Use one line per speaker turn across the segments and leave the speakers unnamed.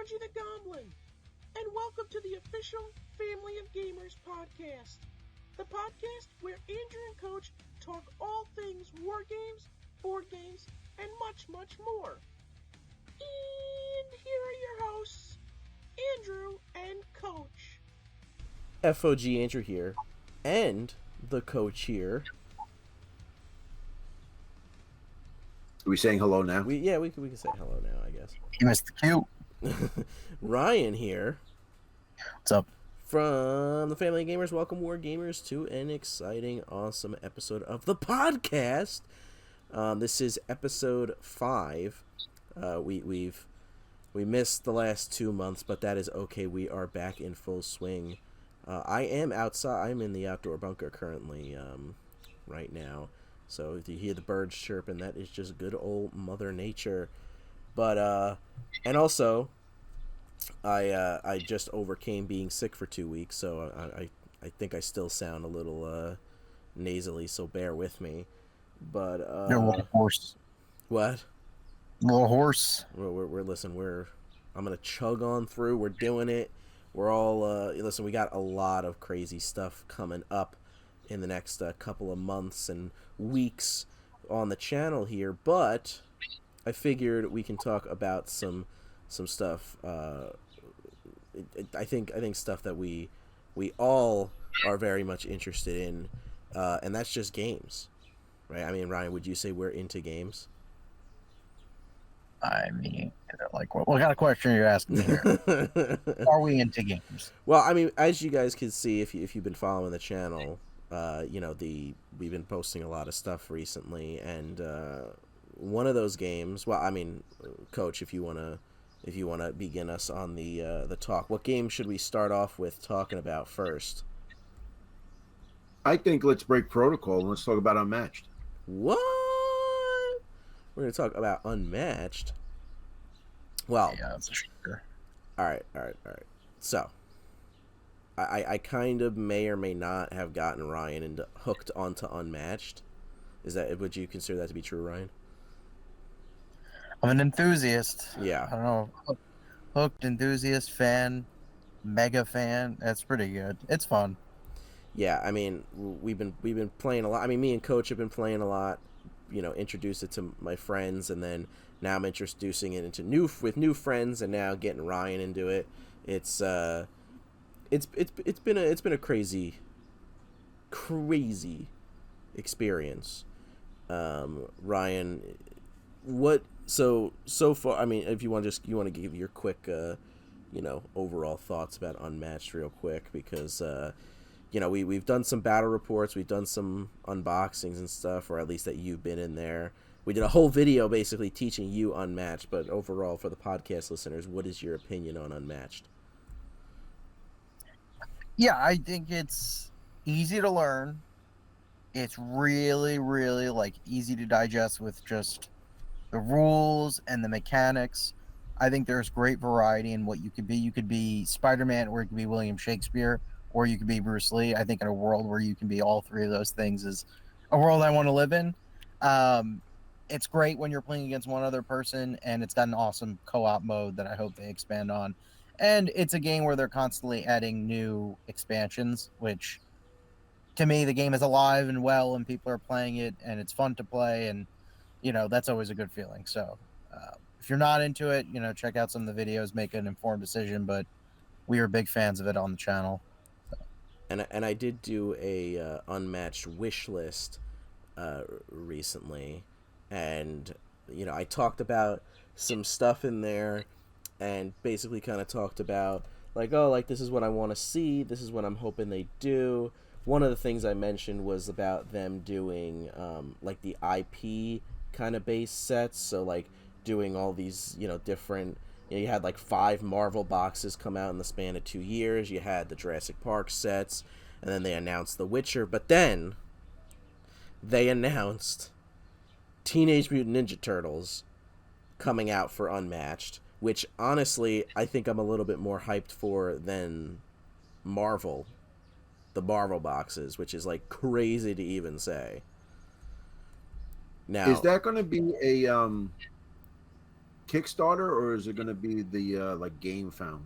Dodgy the Goblin, and welcome to the official Family of Gamers podcast. The podcast where Andrew and Coach talk all things war games, board games, and much, much more. And here are your hosts, Andrew and Coach.
FOG Andrew here, and the Coach here.
Are we saying hello now?
We can say hello now, I guess.
You missed the cue.
Ryan here.
What's up?
From the Family of Gamers. Welcome, War Gamers, to an exciting, awesome episode of the podcast. This is episode 5. We missed the last 2 months, but that is okay. We are back in full swing. I am outside. I'm in the outdoor bunker currently, right now. So if you hear the birds chirping, that is just good old Mother Nature. But and also, I just overcame being sick for 2 weeks, so I think I still sound a little nasally. So bear with me. But
You're a little hoarse.
What?
A little hoarse.
I'm gonna chug on through. We're doing it. We're all listen. We got a lot of crazy stuff coming up in the next couple of months and weeks on the channel here, but I figured we can talk about some stuff. I think stuff that we all are very much interested in, and that's just games, right? I mean, Ryan, would you say we're into games?
I mean, like, what kind of question are you asking me here? Are we into games?
Well, I mean, as you guys can see, if you've been following the channel, we've been posting a lot of stuff recently, and one of those games. Well, I mean, Coach, if you wanna begin us on the talk, what game should we start off with talking about first?
I think let's break protocol and let's talk about Unmatched.
What? We're gonna talk about Unmatched. Well,
Yeah, that's a sure.
all right. So, I kind of may or may not have gotten Ryan hooked onto Unmatched. Would you consider that to be true, Ryan?
I'm an enthusiast.
Yeah.
I don't know. Hooked, enthusiast, fan, mega fan. That's pretty good. It's fun.
Yeah, I mean, we've been playing a lot. I mean, me and Coach have been playing a lot. Introduced it to my friends, and then now I'm introducing it into new friends, and now getting Ryan into it. It's been a crazy experience. Ryan, what so far? I mean, if you want to give your quick overall thoughts about Unmatched real quick, because we've done some battle reports, we've done some unboxings and stuff, or at least that you've been in there. We did a whole video basically teaching you Unmatched, but overall for the podcast listeners, what is your opinion on Unmatched?
Yeah, I think it's easy to learn. It's really, really easy to digest with just the rules and the mechanics. I think there's great variety in what you could be. You could be Spider-Man, or you could be William Shakespeare, or you could be Bruce Lee. I think in a world where you can be all three of those things is a world I want to live in. It's great when you're playing against one other person, and it's got an awesome co-op mode that I hope they expand on. And it's a game where they're constantly adding new expansions, which to me, the game is alive and well, and people are playing it, and it's fun to play, and that's always a good feeling. So if you're not into it, check out some of the videos, make an informed decision, but we are big fans of it on the channel.
And I did do a Unmatched wish list recently, and I talked about some stuff in there, and basically kind of talked about this is what I want to see, this is what I'm hoping they do. One of the things I mentioned was about them doing the IP kind of base sets, so doing all these different. You had 5 Marvel boxes come out in the span of 2 years. You had the Jurassic Park sets, and then they announced The Witcher. But then they announced Teenage Mutant Ninja Turtles coming out for Unmatched, which honestly I think I'm a little bit more hyped for than Marvel, the Marvel boxes, which is crazy to even say. Now,
is that going to be a Kickstarter, or is it going to be the like Game Found?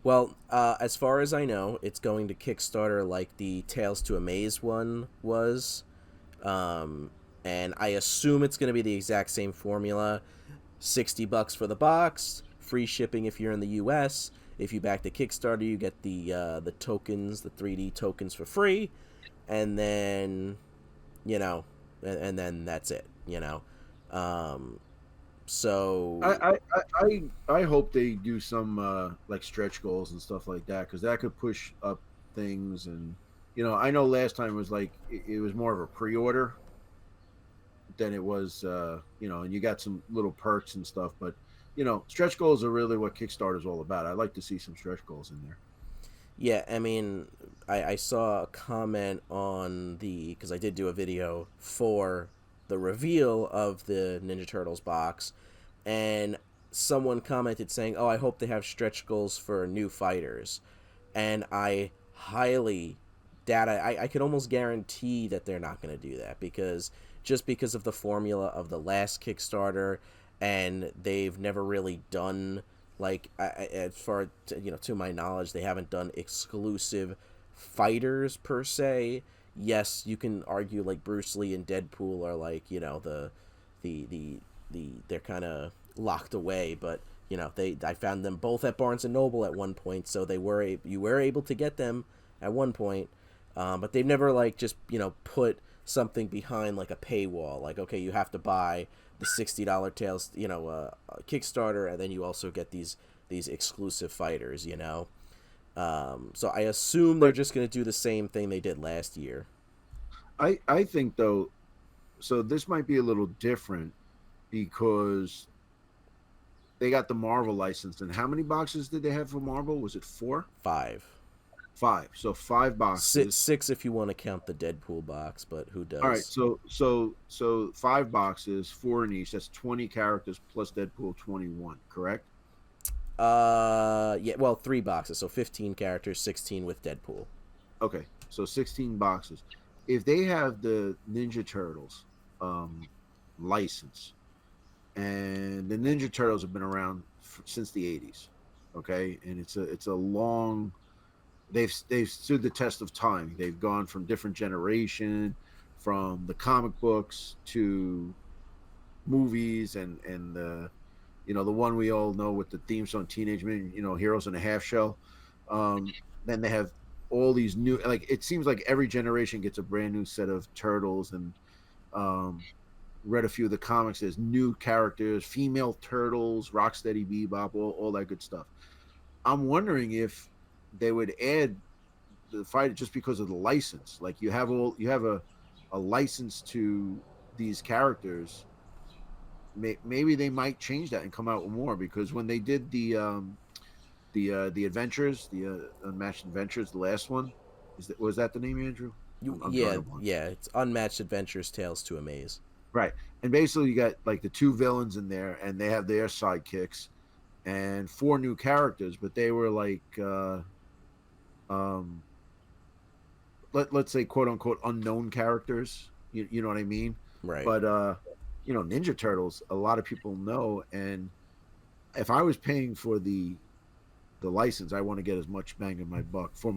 Well, as far as I know, it's going to Kickstarter like the Tales to Amaze one was. And I assume it's going to be the exact same formula. $60 for the box, free shipping if you're in the US. If you back the Kickstarter, you get the tokens, the 3D tokens for free. And then, and then that's it, So
I hope they do some like stretch goals and stuff like that, because that could push up things. And I know last time it was like it was more of a pre-order than it was and you got some little perks and stuff. But stretch goals are really what Kickstarter is all about. I'd like to see some stretch goals in there.
Yeah, I mean, I saw a comment on because I did do a video for the reveal of the Ninja Turtles box, and someone commented saying, "Oh, I hope they have stretch goals for new fighters," and I highly doubt I could almost guarantee that they're not going to do that, because of the formula of the last Kickstarter, and they've never really done, like, as far to my knowledge, they haven't done exclusive fighters per se. Yes, you can argue like Bruce Lee and Deadpool are like they're kind of locked away, but I found them both at Barnes and Noble at one point, so you were able to get them at one point, but they've never like just put something behind like a paywall, like, okay, you have to buy the $60 Tales Kickstarter, and then you also get these exclusive fighters. So I assume they're just going to do the same thing they did last year.
I think though, so this might be a little different because they got the Marvel license. And how many boxes did they have for Marvel? Was it 4?
5.
So 5 boxes.
6 if you want to count the Deadpool box, but who does?
All right, so 5 boxes, 4 in each. That's 20 characters plus Deadpool 21, correct?
Yeah, well, 3 boxes, so 15 characters, 16 with Deadpool.
Okay, so 16 boxes. If they have the Ninja Turtles license, and the Ninja Turtles have been around since the 80s, okay, and it's a long, they've stood the test of time. They've gone from different generation, from the comic books to movies, and the the one we all know with the theme song Teenage Mutant Heroes in a Half Shell. Then they have all these new, like, it seems like every generation gets a brand new set of turtles. And read a few of the comics. There's new characters, female turtles, Rocksteady, Bebop, all that good stuff. I'm wondering if they would add the fight just because of the license. Like, you have a license to these characters. Maybe they might change that and come out with more, because when they did the adventures, the Unmatched Adventures, the last one, was that the name, Andrew?
Yeah, it's Unmatched Adventures Tales to Amaze.
Right. And basically you got like the 2 villains in there, and they have their sidekicks, and 4 new characters, but they were like let's say quote unquote unknown characters. You know what I mean?
Right.
But Ninja Turtles, a lot of people know, and if I was paying for the license, I want to get as much bang in my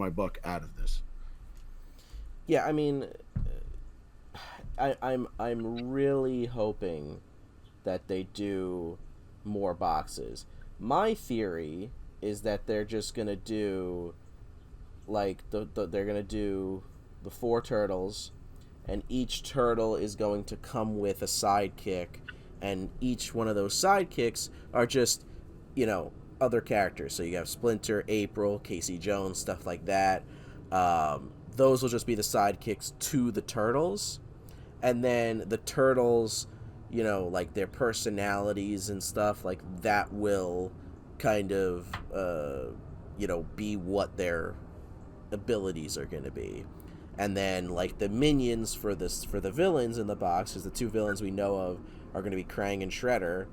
buck out of this.
Yeah, I mean, I'm really hoping that they do more boxes. My theory is that they're just gonna do like they're gonna do the 4 turtles, and each turtle is going to come with a sidekick, and each one of those sidekicks are just other characters. So you have Splinter, April, Casey Jones, stuff like that. Those will just be the sidekicks to the turtles, and then the turtles, like their personalities and stuff like that will kind of be what their abilities are going to be. And then like the minions for the villains in the box, because the 2 villains we know of are going to be Krang and Shredder.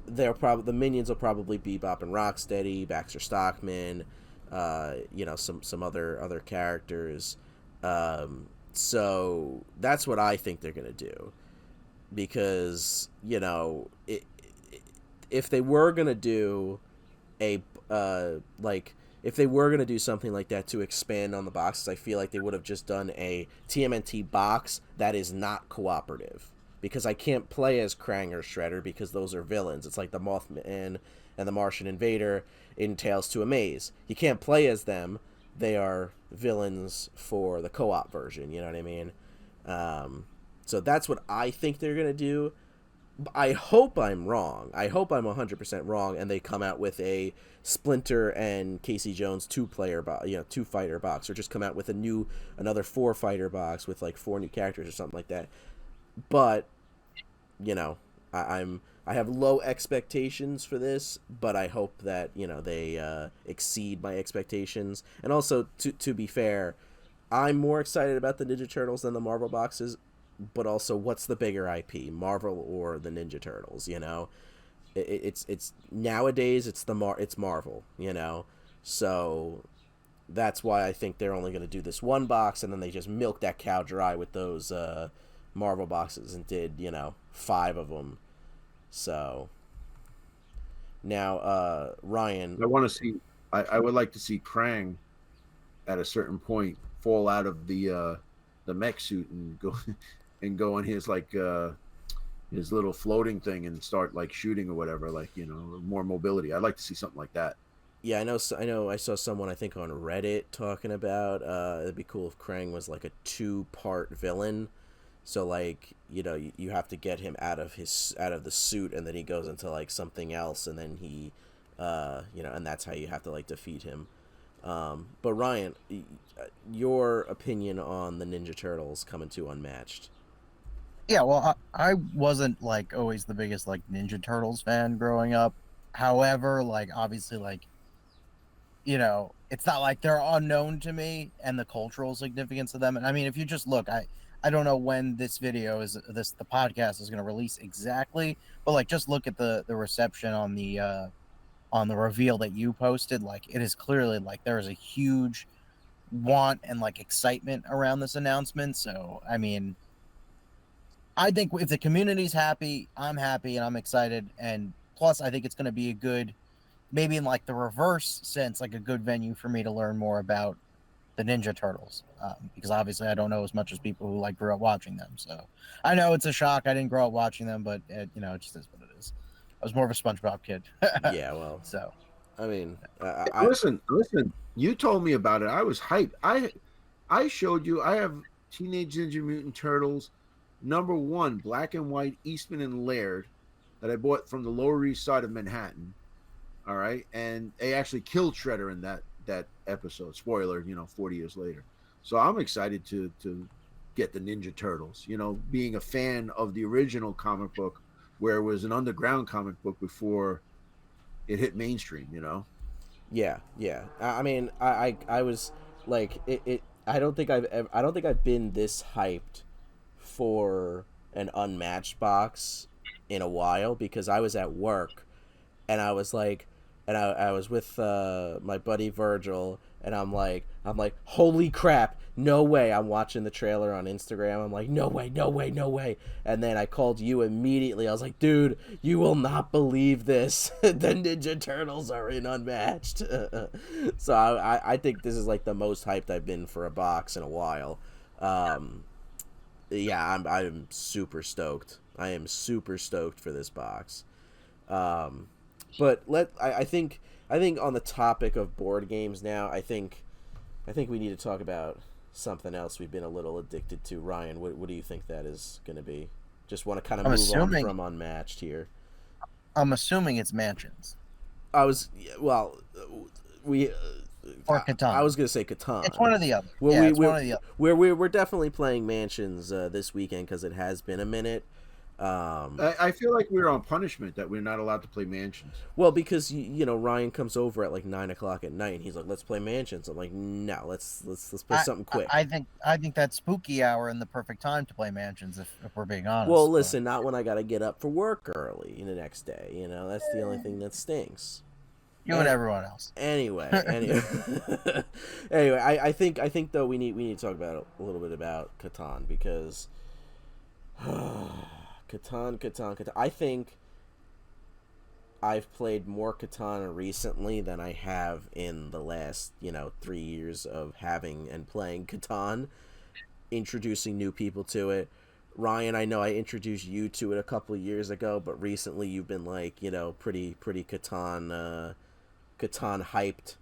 The minions will probably be Bebop and Rocksteady, Baxter Stockman, some other characters. So that's what I think they're gonna do, because if they were gonna do a if they were gonna do something like that to expand on the boxes, I feel like they would have just done a TMNT box that is not cooperative, because I can't play as Krang or Shredder because those are villains. It's like the Mothman and the Martian Invader in Tales to Amaze. You can't play as them. They are villains for the co-op version, you know what I mean? So that's what I think they're going to do. I hope I'm wrong. I hope I'm 100% wrong, and they come out with a Splinter and Casey Jones two-fighter box, or just come out with another 4-fighter box with like 4 new characters or something like that. But, you know, I have low expectations for this, but I hope that, you know, they exceed my expectations. And also, to be fair, I'm more excited about the Ninja Turtles than the Marvel boxes, but also, what's the bigger IP, Marvel or the Ninja Turtles, you know? It's nowadays, it's Marvel, you know? So that's why I think they're only going to do this one box, and then they just milk that cow dry with those Marvel boxes and did, you know, 5 of them. So now, Ryan,
I want to see. I would like to see Krang at a certain point fall out of the mech suit and go in his like his little floating thing and start like shooting or whatever. Like, you know, more mobility. I'd like to see something like that.
Yeah, I know. I saw someone, I think, on Reddit talking about it'd be cool if Krang was like a 2-part villain. So, like, you know, you have to get him out of the suit, and then he goes into like something else, and then he, you know, and that's how you have to like defeat him. But Ryan, your opinion on the Ninja Turtles coming to Unmatched?
Yeah, well, I wasn't like always the biggest like Ninja Turtles fan growing up. However, like obviously, like, you know, it's not like they're unknown to me and the cultural significance of them. And I mean, if you just look, I don't know when the podcast is going to release exactly, but like just look at the reception on the reveal that you posted. Like, it is clearly like there is a huge want and like excitement around this announcement. So I mean, I think if the community's happy, I'm happy and I'm excited. And plus, I think it's going to be a good, maybe in like the reverse sense, like a good venue for me to learn more about the Ninja Turtles, because obviously I don't know as much as people who like grew up watching them. So I know it's a shock. I didn't grow up watching them, but you know, it just is what it is. I was more of a SpongeBob kid.
Yeah, well,
so
I mean,
Listen. You told me about it. I was hyped. I showed you. I have Teenage Ninja Mutant Turtles #1 black and white Eastman and Laird that I bought from the Lower East Side of Manhattan. All right, and they actually killed Shredder in that episode. Spoiler, you know, 40 years later. So I'm excited to get the Ninja Turtles. You know, being a fan of the original comic book, where it was an underground comic book before it hit mainstream. You know.
yeah. I mean, I was like, it. I don't think I've been this hyped for an Unmatched box in a while, because I was at work and I was like, and I was with my buddy Virgil, and I'm like, holy crap, no way. I'm watching the trailer on Instagram. I'm like, no way. And then I called you immediately. I was like, dude, you will not believe this. The Ninja Turtles are in Unmatched. So I think this is like the most hyped I've been for a box in a while. Yeah, I'm super stoked. I am super stoked for this box. But I think on the topic of board games now, I think we need to talk about something else we've been a little addicted to. Ryan, what do you think that is going to be? Just want to kind of move on from Unmatched here.
I'm assuming it's Mansions.
We
or Catan.
I was going to say Catan.
It's one or the other.
Well,
it's one or the other.
We're definitely playing Mansions this weekend, because it has been a minute.
I feel like we're on punishment that we're not allowed to play Mansions.
Well, because you know, Ryan comes over at like 9:00 at night, and he's like, "Let's play Mansions." I'm like, "No, let's play something quick."
I think that's spooky hour and the perfect time to play Mansions, if we're being honest.
Well, listen, not when I got to get up for work early the next day. You know, that's the only thing that stinks.
You and everyone else.
Anyway, anyway, I think though we need to talk about a little bit about Catan, because. Catan. I think I've played more Catan recently than I have in the last 3 years of having and playing Catan, introducing new people to it. Ryan, I know I introduced you to it a couple of years ago, but recently you've been like, pretty Catan hyped.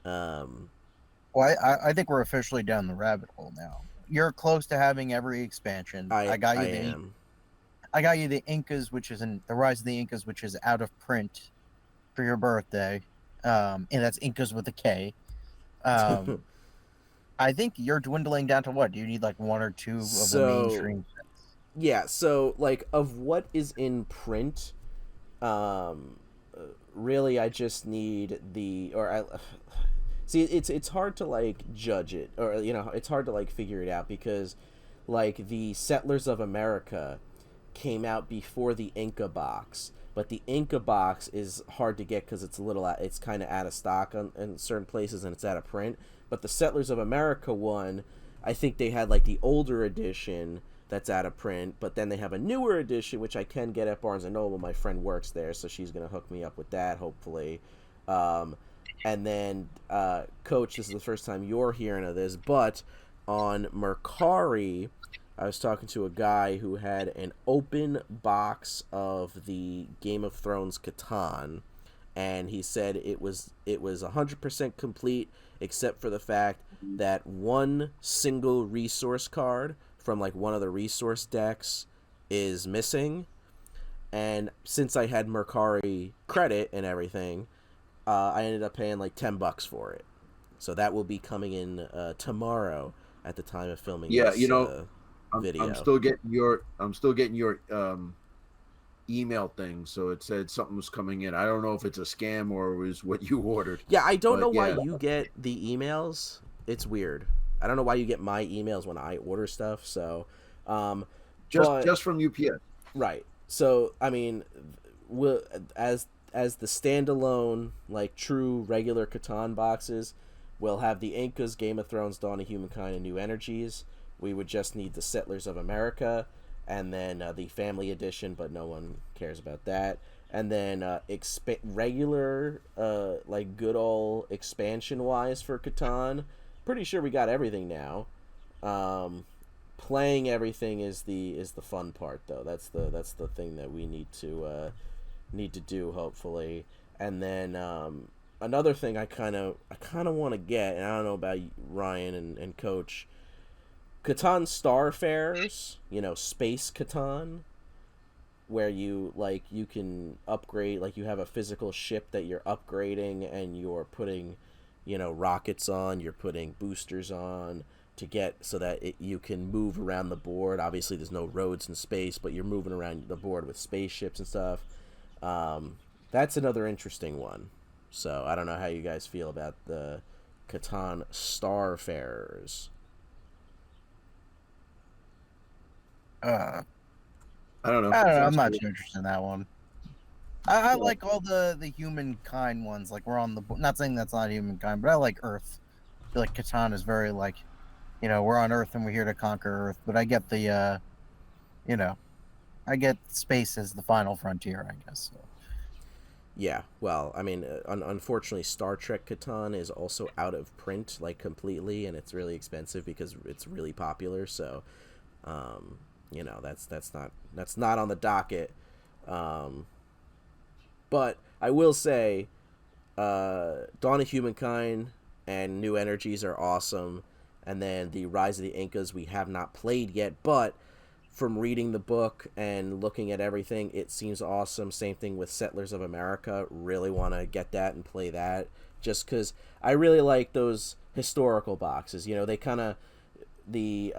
Well, I think we're officially down the rabbit hole now. You're close to having every expansion. I got you
I am.
I got you the Incas, which is in the Rise of the Incas, which is out of print for your birthday. And that's Incas with a K. I think you're dwindling down to what? Do you need like one or two of the mainstream sets?
Yeah, so like of what is in print, really I just need see it's hard to like judge it, or it's hard to like figure it out, because like the Settlers of America came out before the Inca box, but the Inca box is hard to get because it's kind of out of stock in certain places, and it's out of print. But the Settlers of America one, I think they had like the older edition that's out of print, but then they have a newer edition which I can get at Barnes and Noble. My friend works there, so she's gonna hook me up with that hopefully. And then Coach, this is the first time you're hearing of this, but on Mercari, I was talking to a guy who had an open box of the Game of Thrones Catan, and he said it was 100% complete, except for the fact that one single resource card from like one of the resource decks is missing. And since I had Mercari credit and everything, I ended up paying like $10 for it. So that will be coming in tomorrow at the time of filming this video.
I'm still getting your email thing, so it said something was coming in. I don't know if it's a scam or it was what you ordered.
Yeah, I don't know why you get the emails. It's weird. I don't know why you get my emails when I order stuff. So,
just from UPS,
right? So, I mean, as the standalone, like true regular Catan boxes, we'll have the Incas, Game of Thrones, Dawn of Humankind, and New Energies. We would just need the Settlers of America, and then the Family Edition, but no one cares about that. And then regular, like good old expansion-wise for Catan. Pretty sure we got everything now. Playing everything is the fun part, though. That's the thing that we need to do, hopefully. And then another thing I kind of want to get, and I don't know about Ryan and Coach, Catan Starfarers, Space Catan, where you can upgrade, like you have a physical ship that you're upgrading, and you're putting, rockets on, you're putting boosters on to get so that you can move around the board. Obviously, there's no roads in space, but you're moving around the board with spaceships and stuff. That's another interesting one. So I don't know how you guys feel about the Catan Starfarers.
I don't know.
I'm not too interested in that one. I like all the humankind ones. Like we're on the, not saying that's not humankind, but I like Earth. I feel like Catan is very like, we're on Earth and we're here to conquer Earth. But I get the, I get space as the final frontier, I guess. So.
Yeah, well, I mean, unfortunately, Star Trek Catan is also out of print, like completely, and it's really expensive because it's really popular. So, that's not on the docket. But I will say, Dawn of Humankind and New Energies are awesome, and then the Rise of the Incas we have not played yet, but from reading the book and looking at everything, it seems awesome. Same thing with Settlers of America. Really want to get that and play that, just because I really like those historical boxes. They kind of, the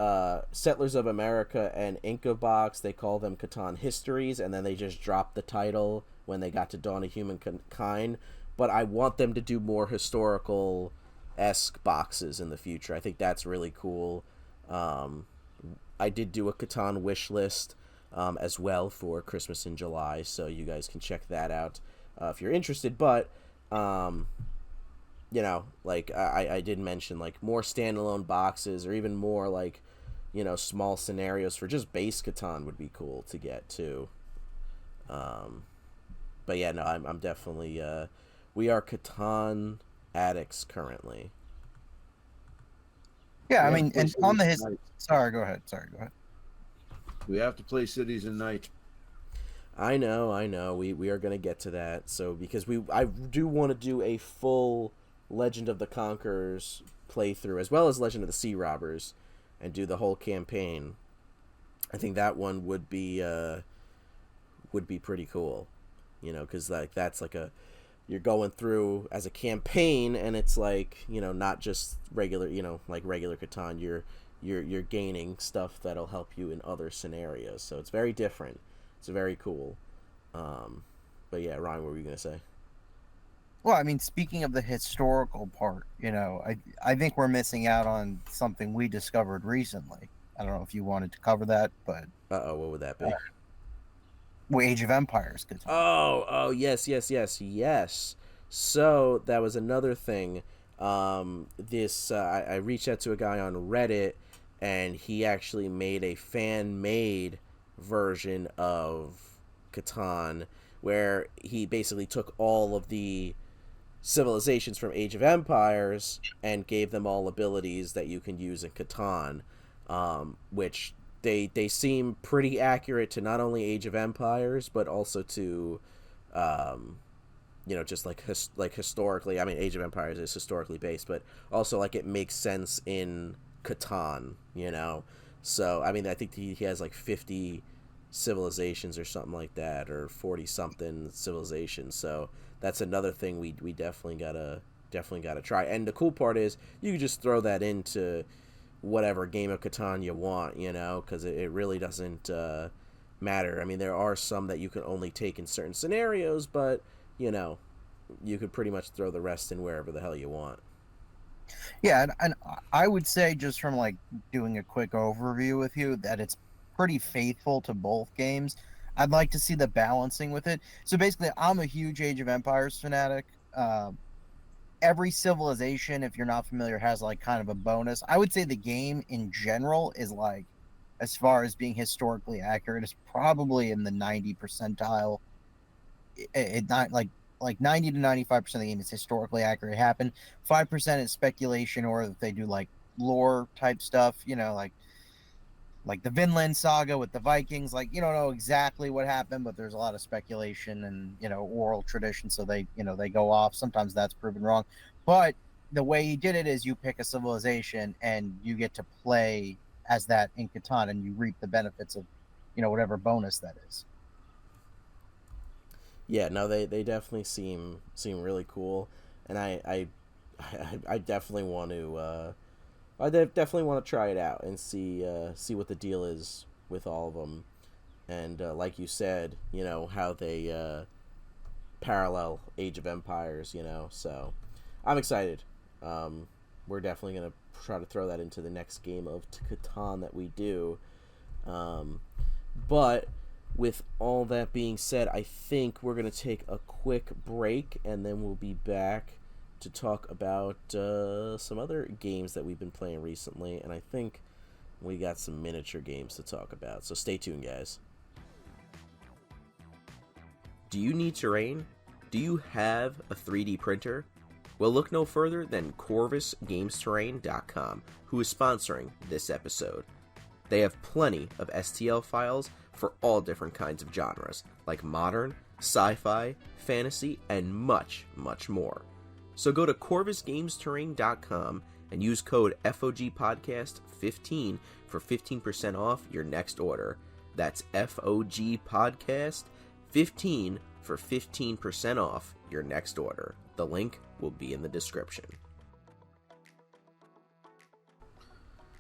Settlers of America and Inca box, they call them Catan Histories, and then they just dropped the title when they got to Dawn of Humankind. But I want them to do more historical-esque boxes in the future. I think that's really cool. I did do a Catan wish list as well for Christmas in July, so you guys can check that out if you're interested. But I did mention, like, more standalone boxes, or even more like, small scenarios for just base Catan would be cool to get too. But but yeah, no, I'm definitely we are Catan addicts currently.
Yeah, I
We have
mean,
to play
and on the
Cities and Nights.
sorry, go ahead. Sorry, go ahead.
We have to play Cities and Nights.
I know. We are gonna get to that. So because I do want to do a full Legend of the Conquerors playthrough as well as Legend of the Sea Robbers, and do the whole campaign. I think that one would be pretty cool, because like that's like you're going through as a campaign, and it's like not just regular like regular Catan. You're gaining stuff that'll help you in other scenarios. So it's very different. It's very cool. But yeah, Ryan, what were you gonna say?
Well, I mean, speaking of the historical part, I think we're missing out on something we discovered recently. I don't know if you wanted to cover that, but
What would that be?
Age of Empires.
Yes. So that was another thing. I reached out to a guy on Reddit, and he actually made a fan-made version of Catan, where he basically took all of the civilizations from Age of Empires and gave them all abilities that you can use in Catan, which they seem pretty accurate to not only Age of Empires but also to just like historically. I mean, Age of Empires is historically based, but also like it makes sense in Catan. So I mean, I think he has like 50 civilizations or something like that, or 40 something civilizations. So that's another thing we definitely gotta try. And the cool part is you can just throw that into whatever game of Catan you want, because it really doesn't matter. I mean, there are some that you can only take in certain scenarios, but you could pretty much throw the rest in wherever the hell you want.
Yeah, and I would say, just from like doing a quick overview with you, that it's pretty faithful to both games. I'd like to see the balancing with it. So basically, I'm a huge Age of Empires fanatic. Every civilization, if you're not familiar, has like kind of a bonus. I would say the game in general is like, as far as being historically accurate, is probably in the 90 percentile. It not like 90 to 95% of the game is historically accurate. Happen 5% is speculation, or if they do like lore type stuff, like the Vinland Saga with the Vikings. Like, you don't know exactly what happened, but there's a lot of speculation and oral tradition, so they go off. Sometimes that's proven wrong, but the way you did it is you pick a civilization and you get to play as that in Catan, and you reap the benefits of whatever bonus that is.
Yeah, no, they definitely seem really cool, and I definitely want to definitely want to try it out and see what the deal is with all of them, and like you said, how they parallel Age of Empires, so I'm excited. We're definitely gonna try to throw that into the next game of Catan that we do, but with all that being said, I think we're going to take a quick break, and then we'll be back to talk about some other games that we've been playing recently, and I think we got some miniature games to talk about, so stay tuned, guys. Do you need terrain? Do you have a 3D printer? Well, look no further than CorvusGamesTerrain.com, who is sponsoring this episode. They have plenty of STL files for all different kinds of genres, like modern, sci-fi, fantasy, and much, much more. So go to CorvusGamesTerrain.com and use code FOGPodcast15 for 15% off your next order. That's FOGPodcast15 for 15% off your next order. The link will be in the description.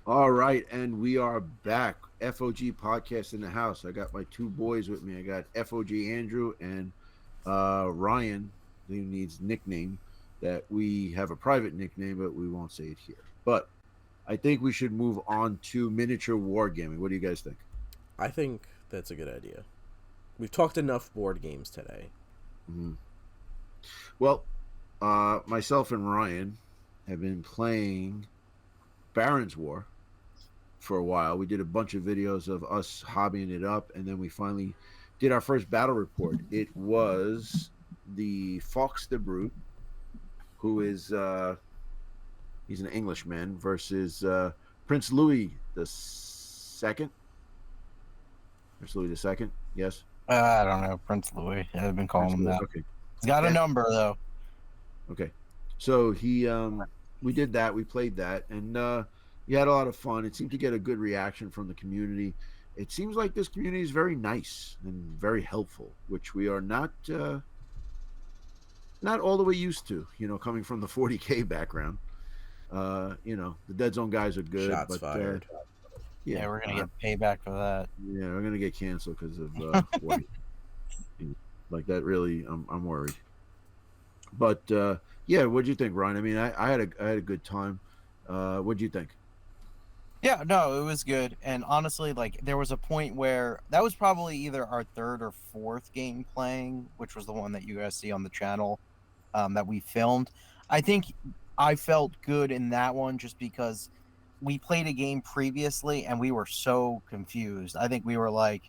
All right, and we are back. FOG Podcast in the house. I got my two boys with me. I got FOG Andrew and Ryan, who needs nickname. That we have a private nickname, but we won't say it here. But I think we should move on to miniature wargaming. What do you guys think?
I think that's a good idea. We've talked enough board games today.
Mm-hmm. Well, myself and Ryan have been playing Baron's War for a while. We did a bunch of videos of us hobbying it up, and then we finally did our first battle report. It was the Fox de Brute, who is he's an Englishman, versus Prince Louis the Second. Prince Louis the Second. Yes.
I don't know, Prince Louis. I've been calling him that.
Okay.
He's got a number though.
Okay. So we did that. We played that, and we had a lot of fun. It seemed to get a good reaction from the community. It seems like this community is very nice and very helpful, which we are not all the way used to. Coming from the 40K background. The Dead Zone guys are good.
Shots fired.
Yeah, we're gonna get payback for that.
Yeah, we're gonna get canceled because of what, like that. Really, I'm worried. But yeah, what'd you think, Ryan? I mean, I had a good time. What'd you think?
Yeah, no, it was good. And honestly, like there was a point where that was probably either our third or fourth game playing, which was the one that you guys see on the channel that we filmed. I think I felt good in that one just because we played a game previously and we were so confused. I think we were like,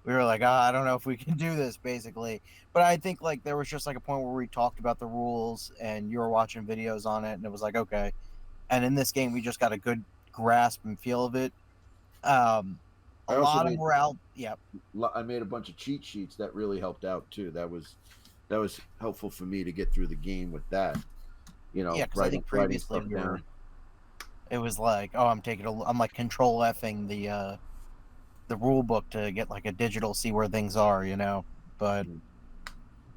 I don't know if we can do this, basically. But I think like there was just like a point where we talked about the rules and you were watching videos on it, and it was like, okay. And in this game, we just got a good grasp and feel of it. A lot of morale. Yeah.
I made a bunch of cheat sheets that really helped out too. That was helpful for me to get through the game with that.
Yeah, because I think previously it was like, oh, I'm like control F-ing the rule book to get like a digital, see where things are, but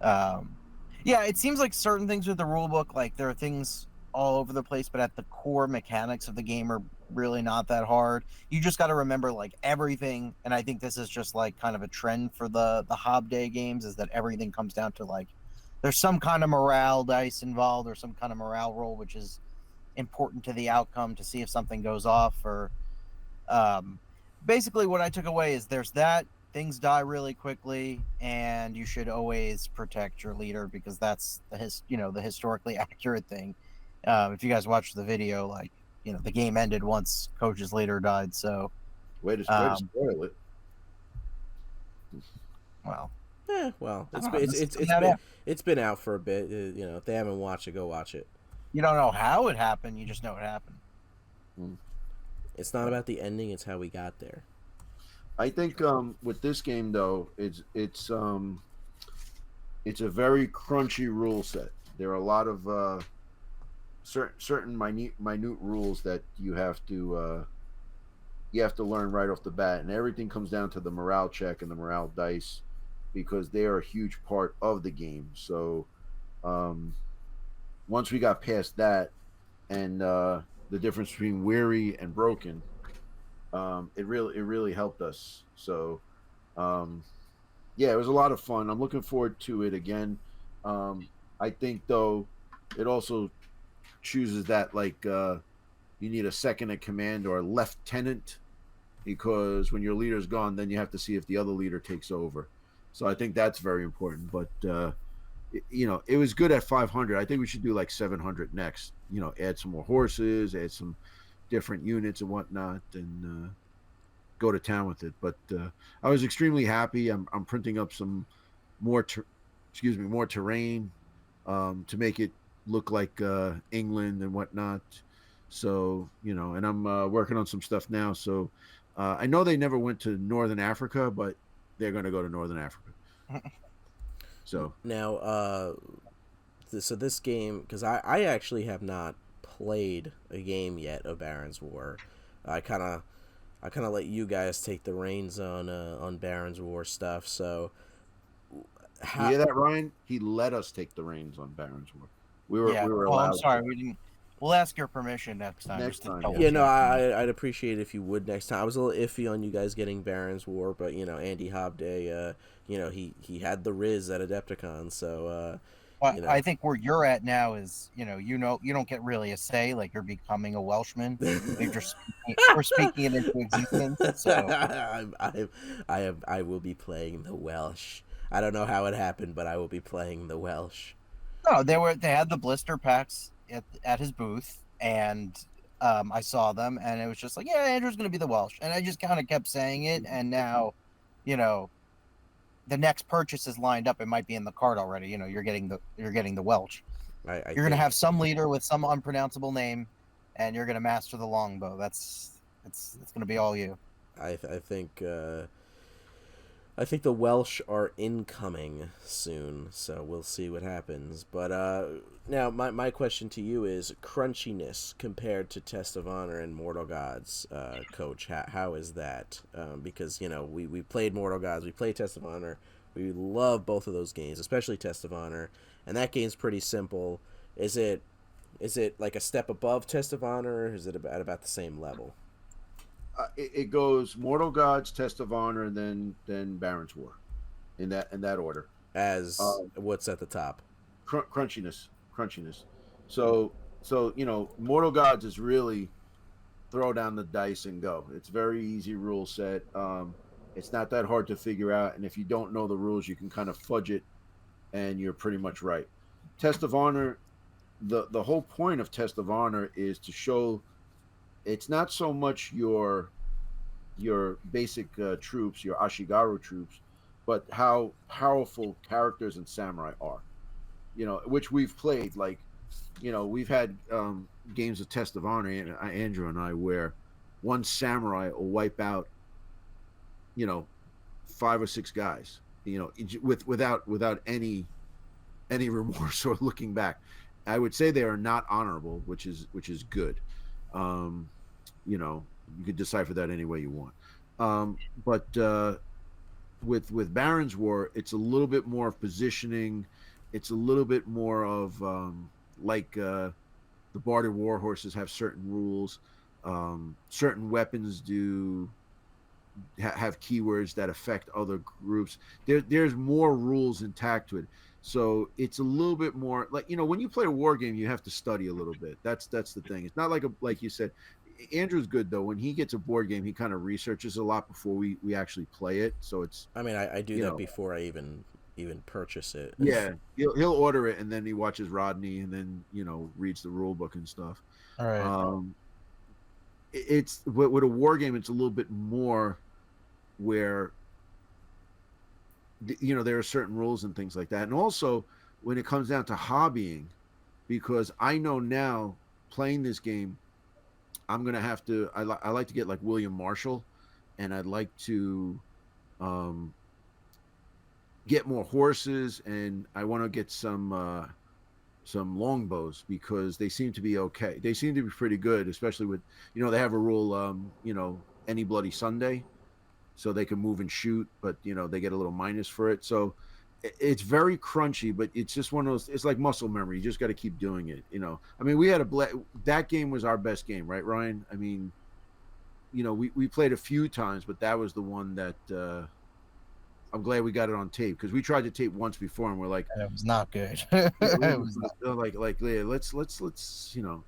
yeah, it seems like certain things with the rule book, like there are things all over the place, but at the core mechanics of the game are really not that hard. You just got to remember like everything, and I think this is just like kind of a trend for the Hob Day games, is that everything comes down to like there's some kind of morale dice involved or some kind of morale roll, which is important to the outcome to see if something goes off. Or basically what I took away is there's that things die really quickly, and you should always protect your leader because that's the historically accurate thing. If you guys watched the video, like the game ended once Coach's leader died. So
way to spoil it.
Well,
it's been out for a bit. If they haven't watched it, go watch it.
You don't know how it happened. You just know it happened.
It's not about the ending. It's how we got there.
I think with this game though, it's a very crunchy rule set. There are a lot of certain minute rules that you have to learn right off the bat, and everything comes down to the morale check and the morale dice because they are a huge part of the game. So once we got past that and the difference between weary and broken, it really helped us. So yeah, it was a lot of fun. I'm looking forward to it again. I think though it also chooses that like you need a second in command or a lieutenant, because when your leader's gone, then you have to see if the other leader takes over. So I think that's very important. But it was good at 500. I think we should do like 700 next. Add some more horses, add some different units and whatnot, and go to town with it. But I was extremely happy. I'm printing up some more terrain to make it look like England and whatnot. So and I'm working on some stuff now. So I know they never went to Northern Africa, but they're going to go to Northern Africa. So
now, so this game, because I actually have not played a game yet of Baron's War. I kind of let you guys take the reins on Baron's War stuff. So
you hear that, Ryan? He let us take the reins on Baron's War. We were allowed.
I'm sorry, we didn't. We'll ask your permission next time.
Yeah, no, I'd appreciate it if you would next time. I was a little iffy on you guys getting Baron's War, but Andy Hobday, he had the Riz at Adepticon, so.
I think where you're at now is, you don't get really a say. Like you're becoming a Welshman. We're speaking it into existence. So.
I will be playing the Welsh. I don't know how it happened, but I will be playing the Welsh.
No, they had the blister packs at his booth, and I saw them, and it was just like, yeah, Andrew's going to be the Welsh, and I just kind of kept saying it, and now, the next purchase is lined up. It might be in the cart already. You know, you're getting the Welch. You're going to have some leader with some unpronounceable name, and you're going to master the longbow. It's going to be all you.
I think the Welsh are incoming soon, so we'll see what happens. But now my question to you is crunchiness compared to Test of Honor and Mortal Gods, Coach. How is that? Because we played Mortal Gods, we played Test of Honor. We love both of those games, especially Test of Honor, and that game's pretty simple. Is it like a step above Test of Honor, or is it at about the same level?
It goes Mortal Gods, Test of Honor, and then Baron's War, in that order.
As what's at the top?
Crunchiness. So Mortal Gods is really throw down the dice and go. It's very easy rule set. It's not that hard to figure out, and if you don't know the rules, you can kind of fudge it, and you're pretty much right. Test of Honor, the whole point of Test of Honor is to show it's not so much your basic troops, your Ashigaru troops, but how powerful characters and samurai are. Which we've played. Like, we've had games of Test of Honor, and Andrew and I, where one samurai will wipe out 5 or 6 guys, without any remorse or looking back. I would say they are not honorable, which is good. You could decipher that any way you want. But with Baron's War, it's a little bit more of positioning. It's a little bit more of the Barded War Horses have certain rules. Certain weapons have keywords that affect other groups. There's more rules intact to it. So it's a little bit more like, when you play a war game, you have to study a little bit. That's the thing. It's not like you said. Andrew's good though. When he gets a board game, he kind of researches a lot before we actually play it. So it's. I
mean, I do that before I even purchase it.
Yeah, he'll order it, and then he watches Rodney, and then reads the rule book and stuff.
All right.
It's with a war game, it's a little bit more where there are certain rules and things like that, and also when it comes down to hobbying, because I know now playing this game, I'm gonna have to. I like to get like William Marshall, and I'd like to get more horses, and I want to get some longbows because they seem to be okay. They seem to be pretty good, especially with they have a rule any bloody Sunday, so they can move and shoot, but they get a little minus for it. So it's very crunchy, but it's just one of those. It's like muscle memory. You just got to keep doing it. I mean, we had that game was our best game, right, Ryan? I mean, we played a few times, but that was the one that I'm glad we got it on tape, because we tried to tape once before and we're like,
it was not good.
It was like let's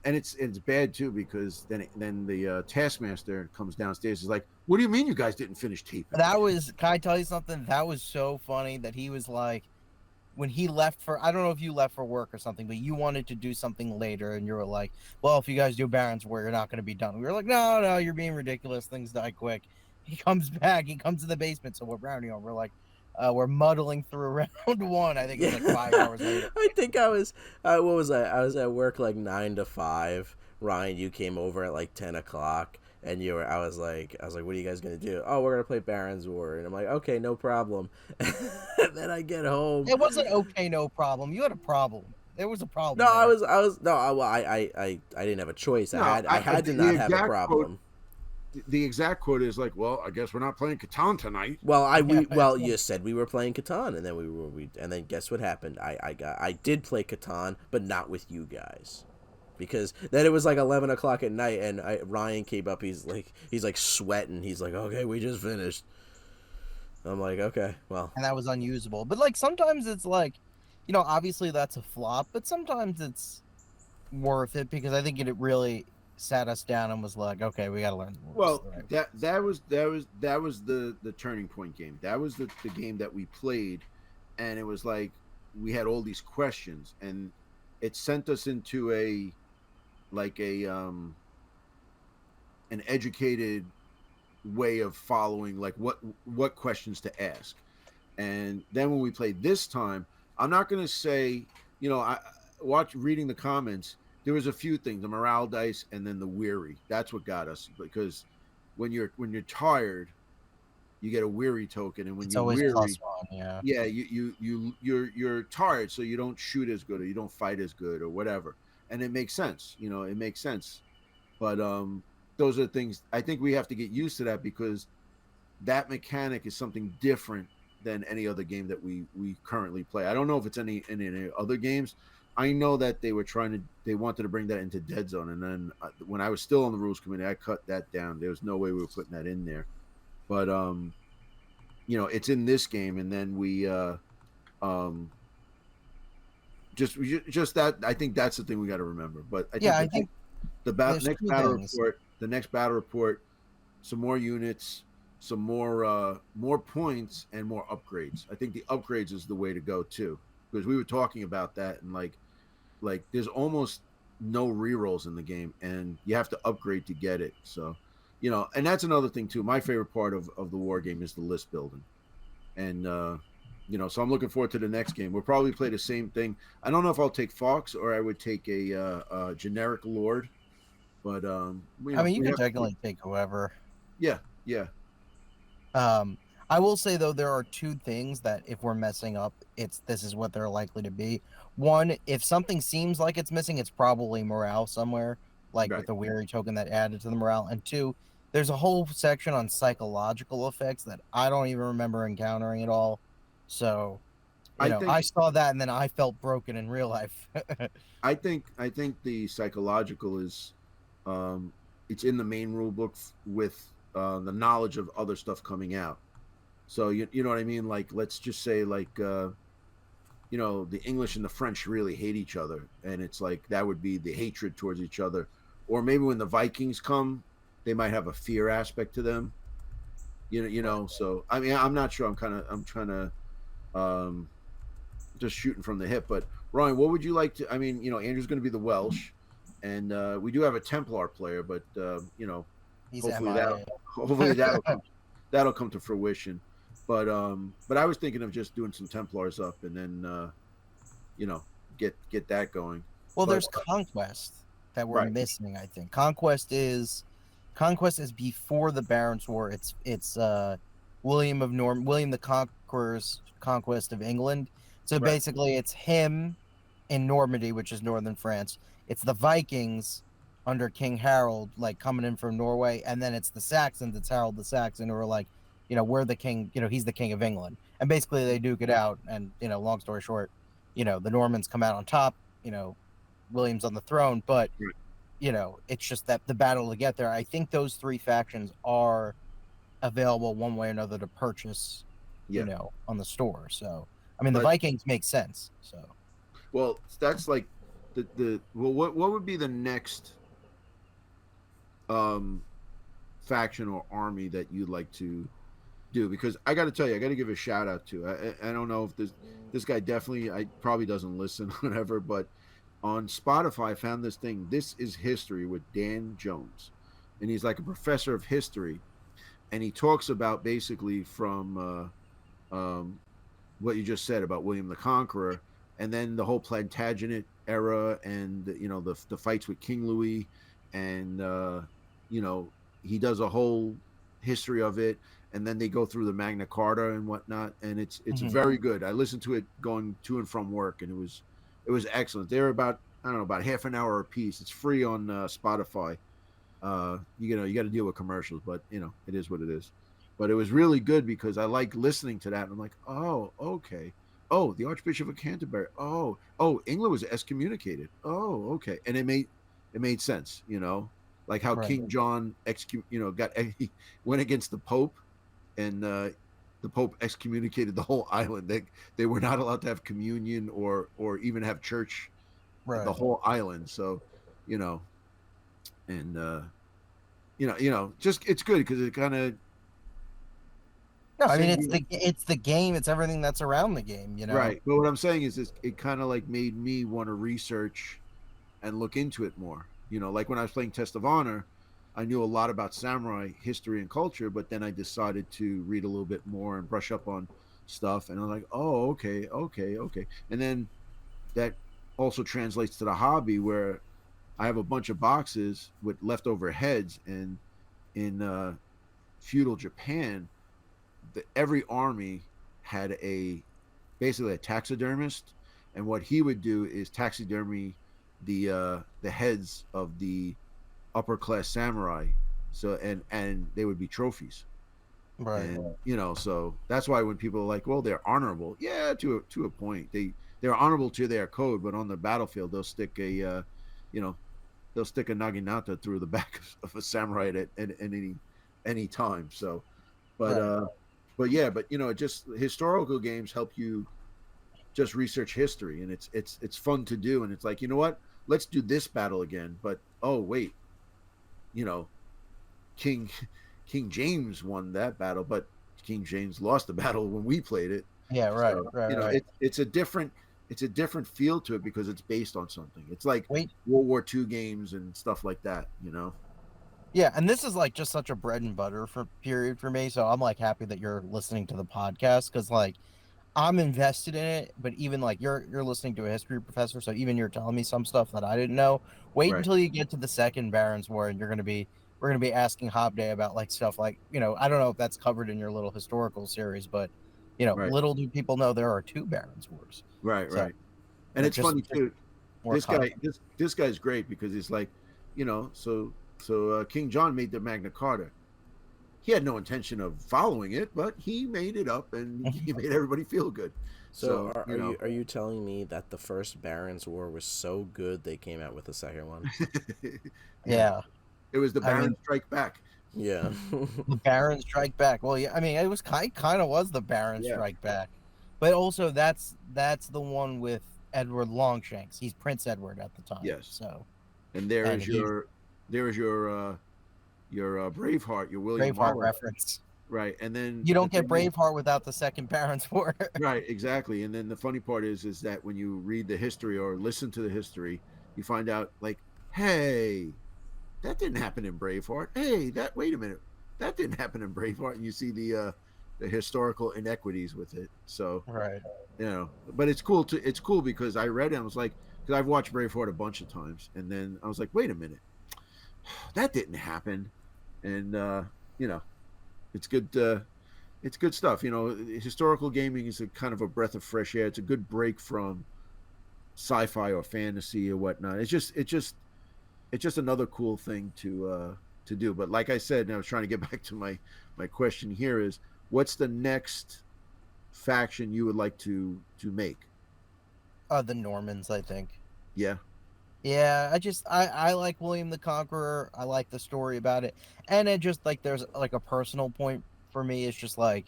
and it's bad too, because then the taskmaster comes downstairs, is like, what do you mean you guys didn't finish taping?
Can I tell you something? That was so funny that he was like, when he left I don't know if you left for work or something, but you wanted to do something later, and you were like, well, if you guys do Baron's War, you're not going to be done. We were like, no, you're being ridiculous. Things die quick. He comes back. He comes to the basement. So we're rounding on. We're like, we're muddling through round 1. I think it was like 5 hours later.
I think I was. What was I? I was at work like 9 to 5. Ryan, you came over at like 10 o'clock, and I was like, what are you guys gonna do? Oh, we're gonna play Baron's War, and I'm like, okay, no problem. And then I get home.
It wasn't okay, no problem. You had a problem. There was a problem.
No, I didn't have a choice. I had to not have a problem.
The exact quote is like, well, I guess we're not playing Catan tonight.
Well, you said we were playing Catan, and then and then guess what happened? I did play Catan, but not with you guys, because then it was like 11 o'clock at night, and Ryan came up. He's like sweating. He's like, okay, we just finished. I'm like, okay, well,
and that was unusable. But like sometimes it's like, obviously that's a flop, but sometimes it's worth it, because I think it really sat us down and was like, okay, we got to learn the rules.
Well, that was the turning point game. That was the game that we played, and it was like we had all these questions, and it sent us into an educated way of following, like what questions to ask. And then when we played this time, I'm not going to say, I reading the comments. There was a few things: the morale dice, and then the weary. That's what got us, because when you're tired, you get a weary token, and when
It's
you're
always
weary,
+1, yeah.
yeah, you're tired, so you don't shoot as good, or you don't fight as good, or whatever. And it makes sense, it makes sense. But those are things I think we have to get used to, that because that mechanic is something different than any other game that we currently play. I don't know if it's in any other games. I know that they wanted to bring that into Dead Zone, and then when I was still on the rules committee, I cut that down. There was no way we were putting that in there. But it's in this game, and then we just that. I think that's the thing we got to remember. But I think the next battle report, some more units, some more points, and more upgrades. I think the upgrades is the way to go too, because we were talking about that, and like there's almost no rerolls in the game, and you have to upgrade to get it. So, and that's another thing too. My favorite part of the war game is the list building, and so I'm looking forward to the next game. We'll probably play the same thing. I don't know if I'll take Fox or I would take a generic Lord, but
you can technically take whoever.
Yeah.
I will say though, there are two things that if we're messing up, this is what they're likely to be. One, if something seems like it's missing, it's probably morale somewhere, like
Right.
with the weary token that added to the morale. And two, there's a whole section on psychological effects that I don't even remember encountering at all. So, I saw that and then I felt broken in real life.
I think the psychological is, it's in the main rule book with the knowledge of other stuff coming out. So you know what I mean? Like, let's just say the English and the French really hate each other, and it's like that would be the hatred towards each other. Or maybe when the Vikings come, they might have a fear aspect to them. So I mean, I'm not sure. I'm trying to just shooting from the hip. But Ryan, what would you like to? I mean, Andrew's going to be the Welsh, and we do have a Templar player, but
He's
hopefully that'll come to fruition. But I was thinking of just doing some Templars up, and then get that going.
Well, there's Conquest that we're missing. I think Conquest is before the Barons' War. It's William the Conqueror's conquest of England. So basically, it's him in Normandy, which is northern France. It's the Vikings under King Harold, like coming in from Norway, and then it's the Saxons. It's Harold the Saxon, who are like, we're the king. He's the king of England, and basically they duke it out. And long story short, the Normans come out on top. William's on the throne, but it's just that the battle to get there. I think those three factions are available one way or another to purchase, on the store. So, I mean, the Vikings make sense. So,
well, that's like what would be the next faction or army that you'd like to do? Because I got to tell you, I got to give a shout out to. I don't know if this guy probably doesn't listen, whatever, but on Spotify, I found this thing. This is History with Dan Jones, and he's like a professor of history, and he talks about basically from what you just said about William the Conqueror, and then the whole Plantagenet era, and the fights with King Louis, and he does a whole history of it, and then they go through the Magna Carta and whatnot, and it's very good. I listened to it going to and from work, and it was excellent. They're about half an hour a piece. It's free on Spotify. You got to deal with commercials, but it is what it is. But it was really good because I like listening to that, and I'm like, oh, okay. Oh, the Archbishop of Canterbury. Oh, England was excommunicated. Oh, okay. And it made sense, like how King John he went against the Pope, and the Pope excommunicated the whole island. They were not allowed to have communion or even have church, the whole island. So, and just it's good because it kind of.
No, I mean it's the game. It's everything that's around the game,
Right. But what I'm saying is, it kind of like made me want to research and look into it more. Like when I was playing Test of Honor, I knew a lot about samurai history and culture, but then I decided to read a little bit more and brush up on stuff, and I'm like, oh, okay, okay, okay. And then that also translates to the hobby where I have a bunch of boxes with leftover heads, and in feudal Japan, every army had basically a taxidermist, and what he would do is taxidermy the heads of the upper class samurai, so and they would be trophies.
Right.
And so that's why when people are like, well, they're honorable, yeah, to a point, they're honorable to their code, but on the battlefield they'll stick you know they'll stick a naginata through the back of a samurai at any time. So but
Right.
but yeah, but just historical games help you just research history, and it's fun to do, and it's like, what, let's do this battle again, but oh wait, you know king King James won that battle, but King James lost the battle when we played it.
Yeah. Right.
So
Right. Right.
it's a different feel to it because it's based on something. It's like
Wait.
World War II games and stuff like that.
Yeah, and this is like just such a bread and butter period for me. So I'm like happy that you're listening to the podcast because like I'm invested in it. But even like you're listening to a history professor, so even you're telling me some stuff that I didn't know. Wait
Right.
until you get to the Second Barons War, and we're gonna be asking Hobday about like stuff like I don't know if that's covered in your little historical series, but
Right.
little do people know there are two Barons Wars.
Right.
So
Right. And it's
just
funny too.
more
This guy,
content.
this guy's great because he's like, so King John made the Magna Carta. He had no intention of following it, but he made it up and he made everybody feel good.
So
So,
are you telling me that the first Barons War was so good they came out with a second one?
Yeah,
it was the
I
Baron
mean,
Strike Back.
Yeah.
the Baron Strike Back. Well, yeah, I mean, it was kind of was the Baron
Yeah.
Strike Back, but also that's the one with Edward Longshanks. He's Prince Edward at the time.
Yes.
So
And there
and
is
he's
your Braveheart, your William
Braveheart
Wallace,
reference.
right? And then
You
the
don't get
thing is,
Braveheart without the Second Barons War.
right, exactly. And then the funny part is that when you read the history or listen to the history, you find out like, hey, that didn't happen in Braveheart. Hey, wait a minute, that didn't happen in Braveheart, and you see the historical inequities with it. So
Right.
but it's cool because I read it and I was like, because I've watched Braveheart a bunch of times, and then I was like, wait a minute, that didn't happen, and it's good. It's good stuff. Historical gaming is a kind of a breath of fresh air. It's a good break from sci-fi or fantasy or whatnot. It's just another cool thing to do. But like I said, and I was trying to get back to my question here is, what's the next faction you would like to make?
The Normans, I think.
Yeah.
Yeah, I like William the Conqueror. I like the story about it. And it just like there's like a personal point for me. It's just like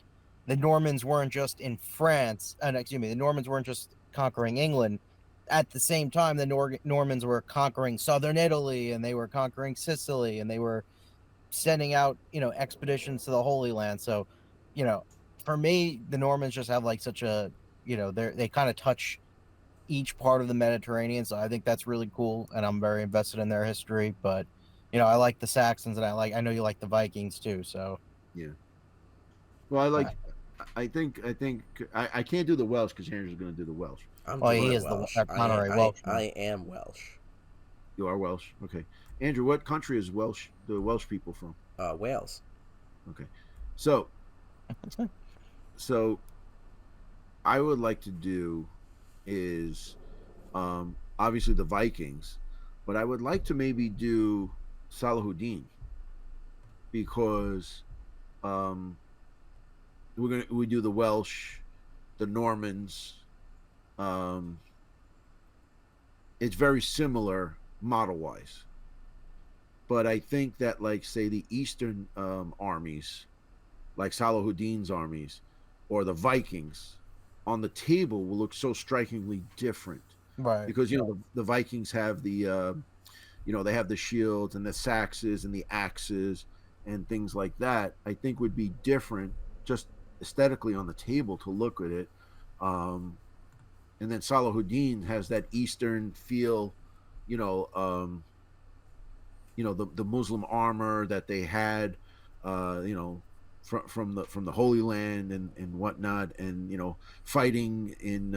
the Normans weren't just in France, and excuse me, the Normans weren't just conquering England. At the same time, the Normans were conquering southern Italy, and they were conquering Sicily, and they were sending out, expeditions to the Holy Land. So, you know, for me, the Normans just have like such a, they kind of touch each part of the Mediterranean. So I think that's really cool, and I'm very invested in their history. But I like the Saxons, and I know you like the Vikings too. So
Yeah. Well, I can't do the Welsh because Andrew's going to do the Welsh.
I'm
Oh,
doing
he
it
is the
Welsh.
honorary
I
Welshman.
am Welsh.
You are Welsh. Okay. Andrew, what country is the Welsh people from?
Wales.
Okay. So I would like to do is obviously the Vikings, but I would like to maybe do Salahuddin because we do the Welsh, the Normans. It's very similar model wise, but I think that like say the Eastern armies, like Salahuddin's armies, or the Vikings, on the table will look so strikingly different
right.
because the Vikings have they have the shields and the saxes and the axes and things like that. I think would be different just aesthetically on the table to look at it. And then Salahuddin has that Eastern feel, the Muslim armor that they had, from the Holy Land and whatnot, and fighting in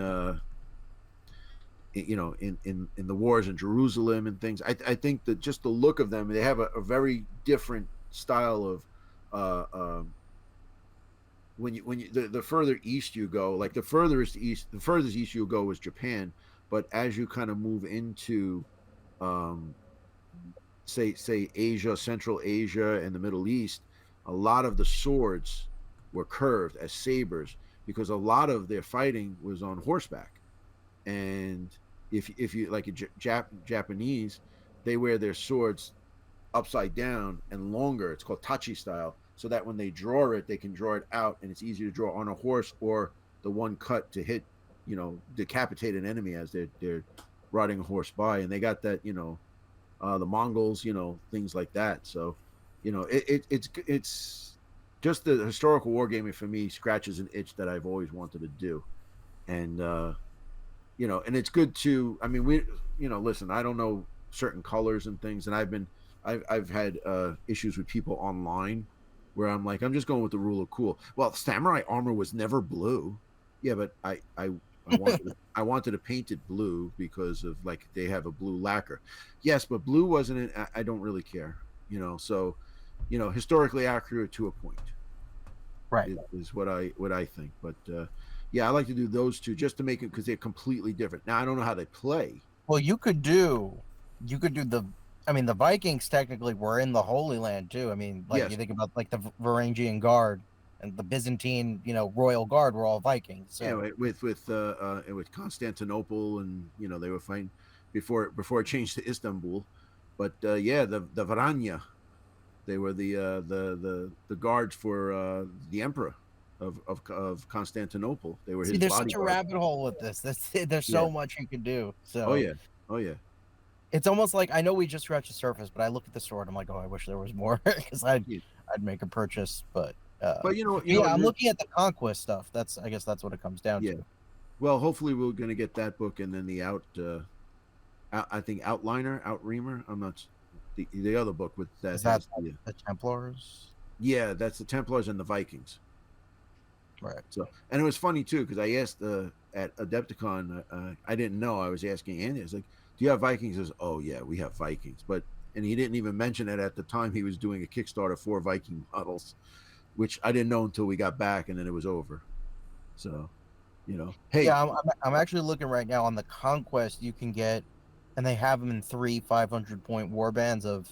in the wars in Jerusalem and things. I think that just the look of them, they have a very different style of when you the further east you go, like the furthest east you go was Japan, but as you kind of move into say Asia, Central Asia, and the Middle East, a lot of the swords were curved as sabers because a lot of their fighting was on horseback. And if you like Japanese, they wear their swords upside down and longer. It's called tachi style, so that when they draw it, they can draw it out, and it's easier to draw on a horse or the one cut to hit, decapitate an enemy as they're riding a horse by. And they got that, the Mongols, things like that. So, it's just the historical wargaming for me scratches an itch that I've always wanted to do, and and it's good to. I mean, listen, I don't know certain colors and things, and I've had issues with people online where I'm like, I'm just going with the rule of cool. Well, samurai armor was never blue. Yeah, but I wanted to paint it blue because of like they have a blue lacquer. Yes, but blue wasn't it. I don't really care, So, historically accurate to a point,
Right.
is what I think. But yeah, I like to do those two just to make it because they're completely different. Now I don't know how they play.
Well, you could do the Vikings technically were in the Holy Land too. I mean, like
Yes.
you think about like the Varangian Guard and the Byzantine, Royal Guard were all Vikings. So.
Yeah, with Constantinople, and they were fighting before it changed to Istanbul. But yeah, the Varanya, they were the guards for the emperor of Constantinople. They were his
there's
bodyguard.
such a rabbit hole with this. There's so much you can do. So
Oh yeah.
it's almost like I know we just scratched the surface, but I look at the sword, I'm like, oh, I wish there was more because I'd make a purchase, but I'm looking at the conquest stuff. I guess that's what it comes down to.
Well, hopefully we're going to get that book, and then the I think Outreamer. I'm not the other book with that.
Is that the Templars?
Yeah, that's the Templars and the Vikings.
Right.
So, and it was funny too because I asked at Adepticon, I didn't know. I was asking Andy. I was like, "Do you have Vikings?" He says, "Oh yeah, we have Vikings." And he didn't even mention it at the time. He was doing a Kickstarter for Viking models, which I didn't know until we got back, and then it was over. So, hey.
Yeah, I'm actually looking right now on the Conquest. You can get, and they have them in 3 500-point war bands of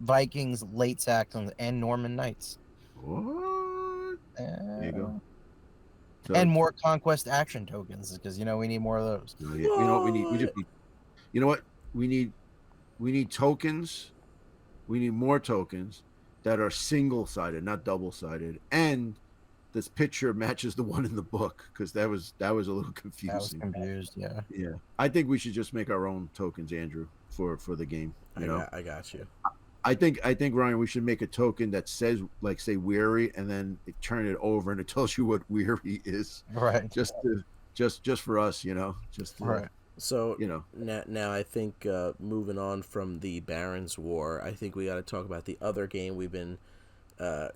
Vikings, late Saxons, and Norman Knights.
What? There you go. So,
and more Conquest action tokens because we need more of those.
You know what we need? We just need. You know what we need? We need tokens. We need more tokens that are single-sided, not double-sided, and this picture matches the one in the book because that was a little confusing.
I was confused. Yeah.
Yeah. I think we should just make our own tokens, Andrew, for the game.
I got you.
I think Ryan, we should make a token that says like say weary, and then turn it over and it tells you what weary is.
Right.
Just for us, Just
right.
So now I think moving on from the Barons War, I think we got to talk about the other game we've been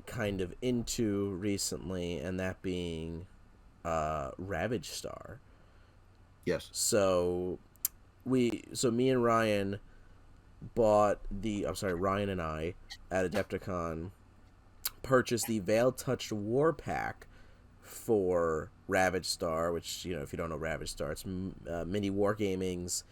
kind of into recently, and that being Ravage Star.
Yes.
So me and Ryan Ryan and I at Adepticon purchased the Veil Touched War Pack for Ravage Star, which, if you don't know Ravage Star, it's Mini Wargaming's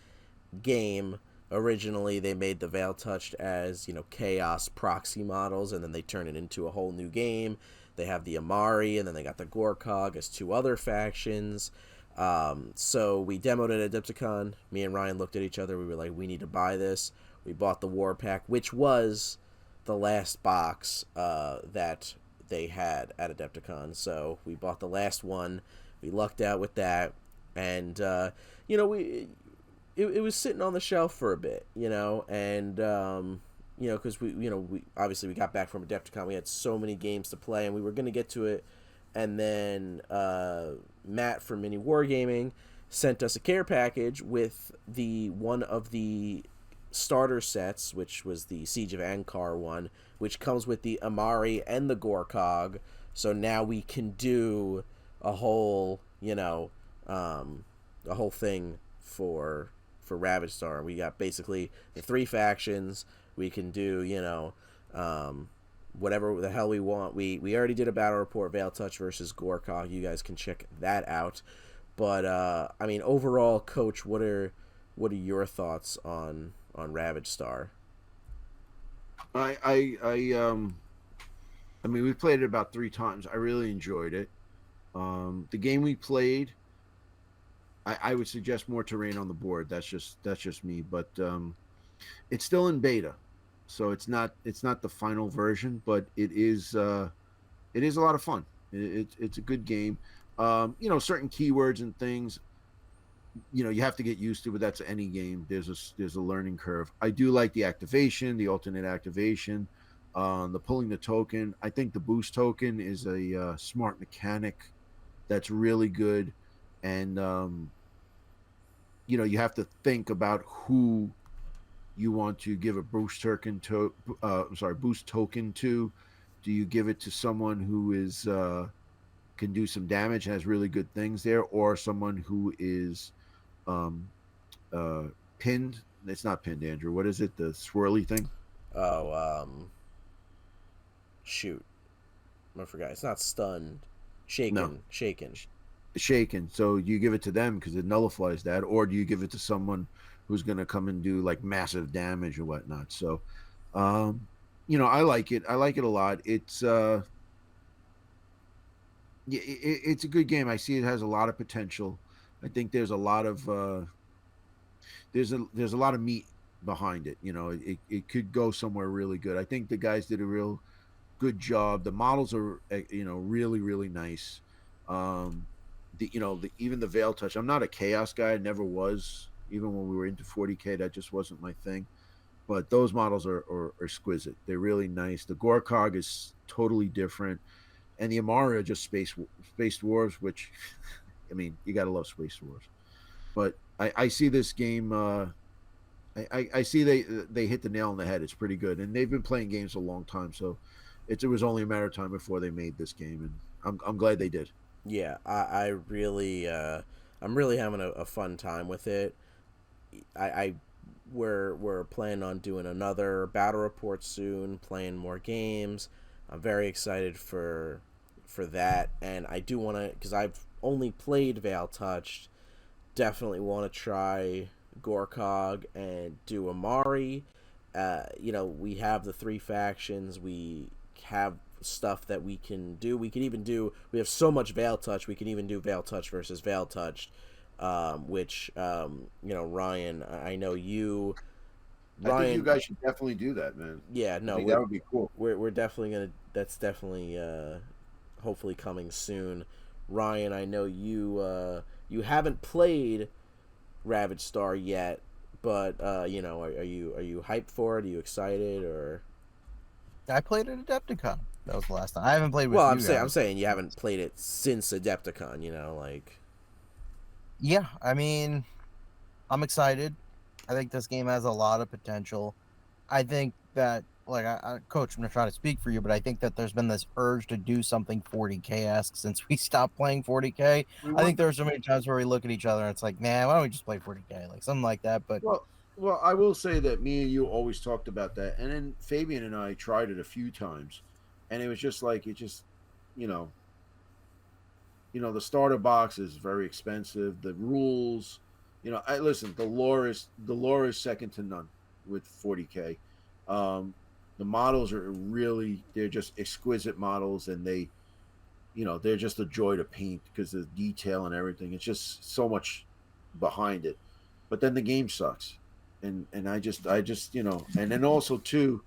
game. Originally, they made the Veil Touched as, Chaos proxy models, and then they turned it into a whole new game. They have the Amari, and then they got the Gorkog as 2 other factions. So we demoed it at Adepticon. Me and Ryan looked at each other. We were like, we need to buy this. We bought the War Pack, which was the last box that they had at Adepticon. So we bought the last one. We lucked out with that. And, it was sitting on the shelf for a bit, and, because we obviously we got back from Adepticon. We had so many games to play, and we were going to get to it. And then Matt from Mini Wargaming sent us a care package with one of the starter sets, which was the Siege of Ankar one, which comes with the Amari and the Gorkog, So now we can do a whole, a whole thing for Ravage Star. We got basically the 3 factions. We can do, whatever the hell we want. We already did a battle report, Veil Touch versus Gorkog. You guys can check that out. But I mean, overall, Coach, what are your thoughts on Ravage Star?
I mean, we played it about 3 times. I really enjoyed it. The game we played, I would suggest more terrain on the board. That's just me. But it's still in beta, so it's not the final version, but it is a lot of fun. It's a good game. Certain keywords and things, you have to get used to, but that's any game. There's a learning curve. I do like the activation, the alternate activation, the pulling the token. I think the boost token is a smart mechanic that's really good, and you have to think about who you want to give a boost token to. Boost token to. Do you give it to someone who is can do some damage, has really good things there, or someone who is pinned? It's not pinned, Andrew. What is it? The swirly thing?
Oh, shoot. I forgot. It's not stunned. Shaken.
No.
Shaken.
So you give it to them because it nullifies that, or do you give it to someone who's going to come and do like massive damage or whatnot? So, I like it. I like it a lot. It's it's a good game. I see it has a lot of potential. I think there's a lot of there's a lot of meat behind it. It could go somewhere really good. I think the guys did a real good job. The models are really, really nice. Even the Veil Touch. I'm not a Chaos guy. I never was. Even when we were into 40K, that just wasn't my thing. But those models are exquisite. They're really nice. The Gorkog is totally different, and the Amari are just space wars, which, I mean, you gotta love space wars. But I see this game. I see they hit the nail on the head. It's pretty good, and they've been playing games a long time, so it was only a matter of time before they made this game, and I'm glad they did.
Yeah, I really, I'm really having a fun time with it. We're planning on doing another battle report soon, playing more games. I'm very excited for that, and I do want to, because I've only played Veil Touched, definitely want to try Gorkog and do Amari. We have the 3 factions. We have stuff that we can do. We have so much Veil Touch. We can even do Veil Touch versus Veil Touched, which Ryan, I know you.
Ryan, I think you guys should definitely do that, man.
Yeah, no,
that would be cool.
We're definitely gonna. That's definitely hopefully coming soon. Ryan, I know you haven't played Ravage Star yet, but are you hyped for it? Are you excited? Or
I played at Adepticon. That was the last time. I haven't played with
you. Well,
I'm
saying you haven't played it since Adepticon.
Yeah, I mean, I'm excited. I think this game has a lot of potential. I think that, Coach, I'm not trying to speak for you, but I think that there's been this urge to do something 40K-esque since we stopped playing 40K. I think there's so many times where we look at each other and it's like, man, why don't we just play 40K? Like, something like that. But
well, I will say that me and you always talked about that. And then Fabian and I tried it a few times. And it was just like, the starter box is very expensive. The rules, the lore is second to none with 40K. The models they're just exquisite models, and they're just a joy to paint because of the detail and everything. It's just so much behind it. But then the game sucks. And I just and then also too,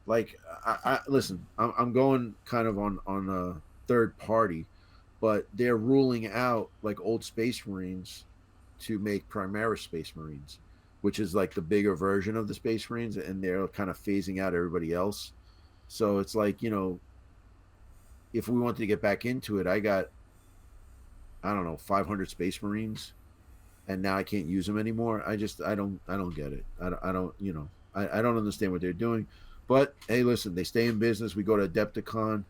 like I listen, I'm going kind of on a third party, but they're ruling out like old Space Marines to make Primaris Space Marines, which is like the bigger version of the Space Marines, and they're kind of phasing out everybody else. So it's like, if we wanted to get back into it, I got, I don't know, 500 Space Marines, and now I can't use them anymore. I don't get it. I don't understand what they're doing. But hey, listen, they stay in business. We go to Adepticon.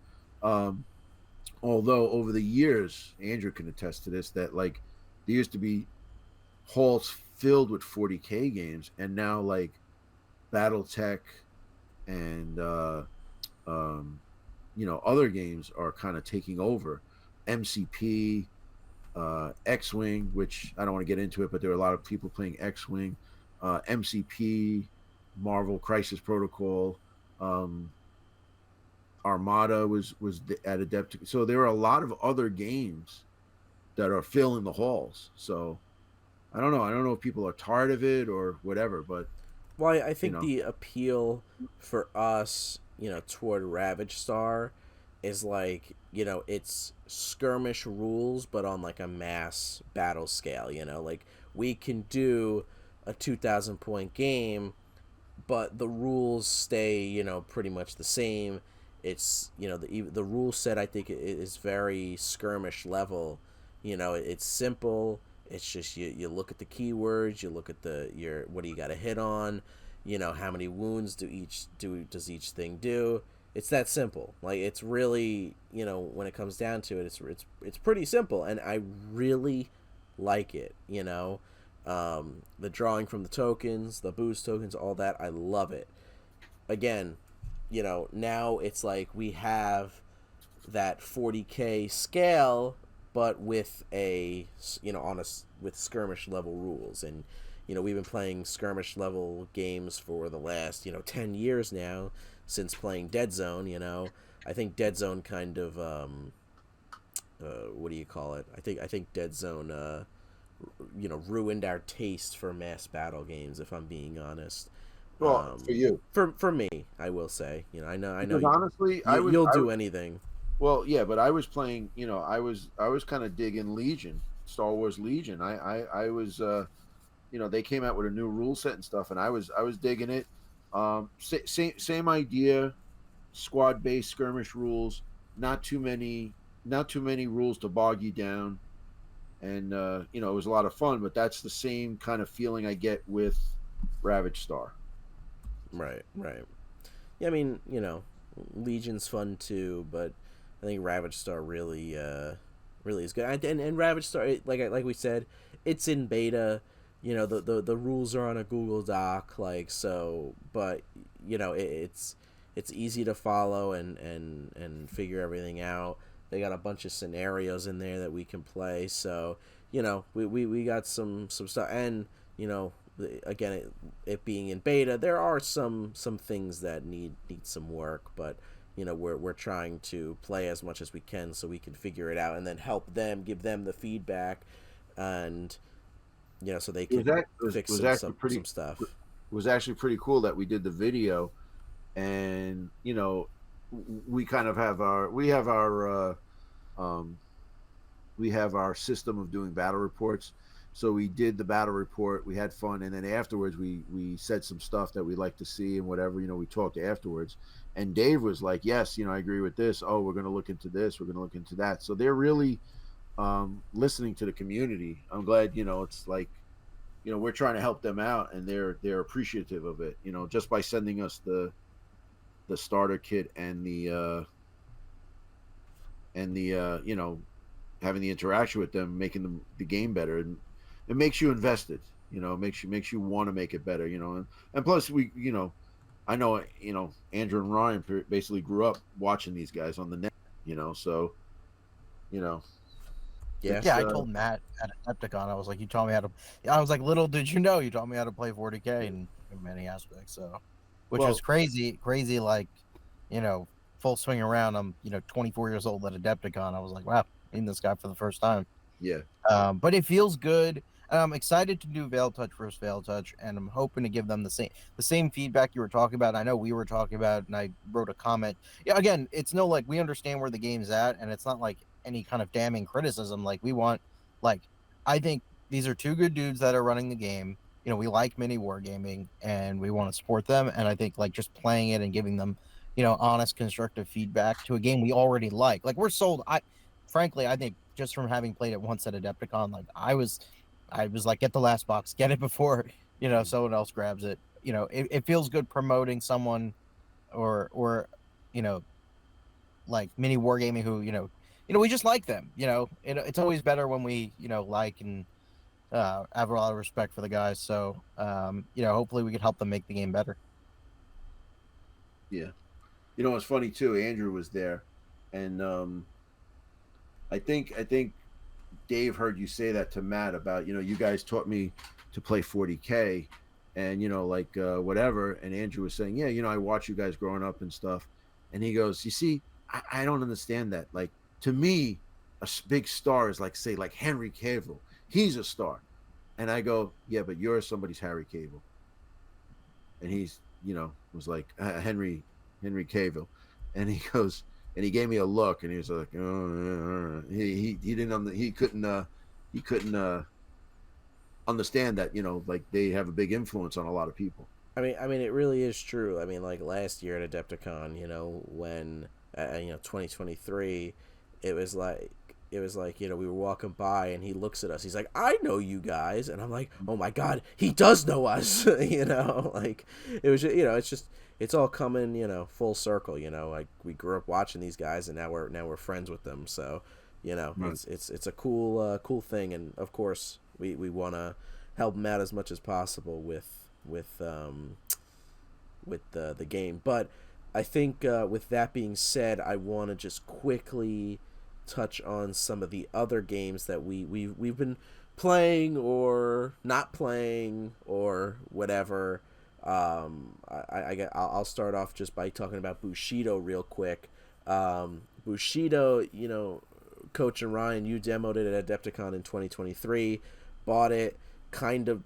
Although over the years, Andrew can attest to this, that like there used to be halls filled with 40K games, and now like BattleTech and other games are kind of taking over. MCP, X-Wing, which I don't want to get into it, but there are a lot of people playing X-Wing, MCP, Marvel Crisis Protocol, um, Armada was at Adept. So there are a lot of other games that are filling the halls. So I don't know. I don't know if people are tired of it or whatever, but
Well, I
you
think
know,
the appeal for us, toward Ravage Star is like, it's skirmish rules, but on like a mass battle scale, like we can do a 2,000 point game, but the rules stay, pretty much the same. It's, the rule set, I think, is very skirmish level. It's simple. It's just you look at the keywords, you look at what do you got to hit on, how many wounds does each thing do. It's that simple. Like, it's really, when it comes down to it, it's pretty simple, and I really like it. The drawing from the tokens, the boost tokens, all that, I love it. Again, now it's like we have that 40K scale, but with with skirmish level rules. And we've been playing skirmish level games for the last 10 years now, since playing Dead Zone. I think Dead Zone kind of what do you call it? I think Dead Zone ruined our taste for mass battle games, if I'm being honest.
well, for you,
For me, I will say, I know
because honestly,
you'll do anything.
well, yeah, but I was playing. I was kind of digging Legion, Star Wars Legion. I was, they came out with a new rule set and stuff, and I was digging it. Same idea, squad based skirmish rules. Not too many rules to bog you down, and it was a lot of fun. But that's the same kind of feeling I get with Ravage Star.
Right, right. Yeah, I mean, Legion's fun too, but I think Ravage Star really is good. And Ravage Star, like we said, it's in beta. The rules are on a Google Doc, like, so, but it's easy to follow and figure everything out. They got a bunch of scenarios in there that we can play, so we got some stuff. And again, it being in beta, there are some things that need some work, but we're trying to play as much as we can so we can figure it out and then help them, give them the feedback, and so they can fix some stuff.
Was actually pretty cool that we did the video, and we kind of have our system of doing battle reports. So we did the battle report, we had fun, and then afterwards we said some stuff that we like to see and whatever. We talked afterwards, and Dave was like, yes, I agree with this. Oh, we're going to look into this, we're going to look into that. So they're really listening to the community. I'm glad, it's like, we're trying to help them out, and they're appreciative of it, just by sending us the starter kit and the having the interaction with them, making the game better. And it makes you invested, makes you want to make it better, and plus we, I know, Andrew and Ryan basically grew up watching these guys on the net, so,
Yeah.
Yeah, I told Matt at Decepticon, I was like, I was like, little did you know, you taught me how to play 40K in many aspects. So, which was crazy, like, full swing around. I'm, 24 years old at Adepticon. I was like, wow, meeting this guy for the first time.
yeah.
But it feels good. I'm excited to do Veil Touch versus Veil Touch, and I'm hoping to give them the same feedback you were talking about. I know we were talking about, and I wrote a comment. Yeah, again, it's no, like, we understand where the game's at, and it's not like any kind of damning criticism. Like, we want, like, I think these are two good dudes that are running the game. We like mini wargaming, and we want to support them. And I think, like, just playing it and giving them, honest, constructive feedback to a game we already like. Like, we're sold. Frankly, I think just from having played it once at Adepticon, like, I was like, get the last box, get it before, someone else grabs it. It feels good promoting someone or like mini wargaming who, we just like them. It's always better when we like and have a lot of respect for the guys. So hopefully we can help them make the game better.
Yeah. It's funny too. Andrew was there, and I think Dave heard you say that to Matt about you guys taught me to play 40K, and whatever. And Andrew was saying, yeah, I watch you guys growing up and stuff, and he goes, you see, I don't understand that. Like, to me, a big star is like Henry Cavill. He's a star, and I go, yeah, but you're somebody's Harry Cavill, and he's was like Henry Cavill, and he goes, and he gave me a look, and he was like, oh, he didn't he couldn't understand that like they have a big influence on a lot of people.
I mean, it really is true. I mean, like last year at Adepticon, when 2023, it was like we were walking by and he looks at us. He's like, I know you guys, and I'm like, oh my god, he does know us. Like it was it's all coming
Right.
full circle. Like we grew up watching these guys, and now we're friends with them. So
Right.
it's a cool thing, and of course we want to help them out as much as possible with the game. But I think with that being said, I want to just quickly touch on some of the other games that we've been playing or not playing or whatever. I'll start off just by talking about Bushido real quick. Bushido, Coach and Ryan, you demoed it at Adepticon in 2023, bought it, kind of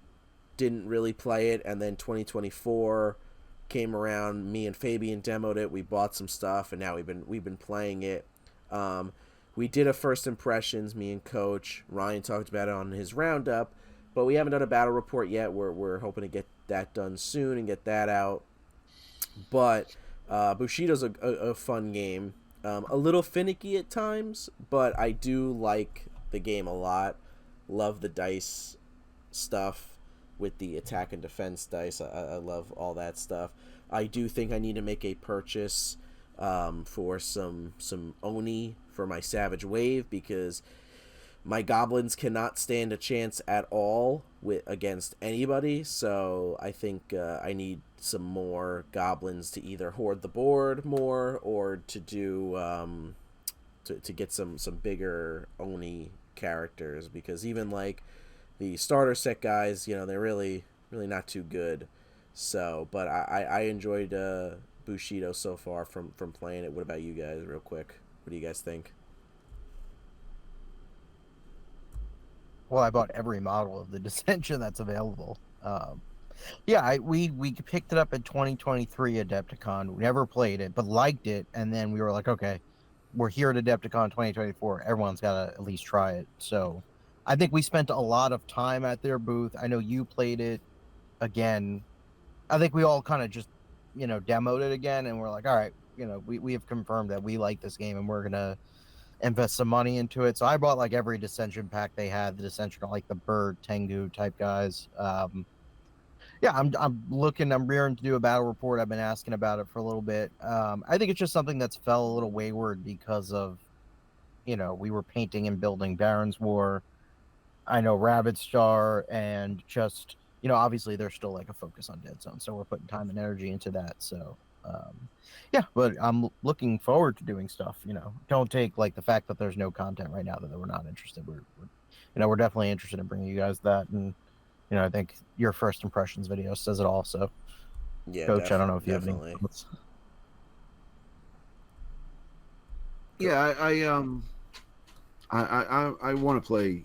didn't really play it, and then 2024 came around. Me and Fabian demoed it. We bought some stuff, and now we've been playing it. We did a first impressions. Me and Coach Ryan talked about it on his roundup, but we haven't done a battle report yet. We're hoping to get that done soon and get that out. But Bushido's a fun game. A little finicky at times, but I do like the game a lot. Love the dice stuff with the attack and defense dice. I love all that stuff. I do think I need to make a purchase for some Oni for my Savage Wave, because my goblins cannot stand a chance at all against anybody. So I think I need some more goblins to either hoard the board more or to do to get some bigger Oni characters, because even like the starter set guys, they're really not too good. So, but I enjoyed Bushido so far from playing it. What about you guys, real quick? What do you guys think?
Well, I bought every model of the Dissension that's available. Yeah, we picked it up in 2023 Adepticon. We never played it, but liked it, and then we were like, okay, we're here at Adepticon 2024. Everyone's got to at least try it. So I think we spent a lot of time at their booth. I know you played it again. I think we all kind of just, demoed it again, and we're like, all right, we have confirmed that we like this game, and we're going to invest some money into it. So I bought like every Dissension pack they had, the Dissension, like the Bird, Tengu type guys. Yeah, I'm rearing to do a battle report. I've been asking about it for a little bit. I think it's just something that's fell a little wayward because of, we were painting and building Baron's War. I know Rabbit Star, and just, obviously there's still like a focus on Dead Zone, so we're putting time and energy into that. So, yeah, but I'm looking forward to doing stuff. Don't take like the fact that there's no content right now that we're not interested. We're definitely interested in bringing you guys that, and I think your first impressions video says it all. So,
Yeah,
Coach, I don't know if you
definitely.
have any thoughts.
Yeah, I want to play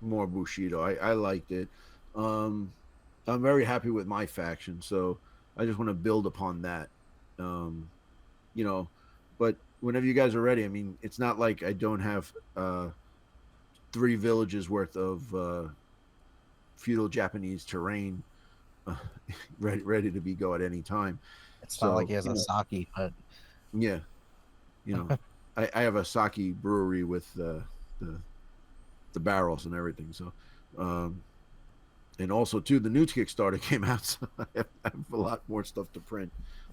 more Bushido. I liked it. I'm very happy with my faction, so I just want to build upon that. But whenever you guys are ready, I mean, it's not like I don't have 3 villages worth of feudal Japanese terrain ready to be go at any time.
It's not like he has a sake, but
yeah, I have a sake brewery with the barrels and everything. So, and also too, the new Kickstarter came out, so I have a lot more stuff to print.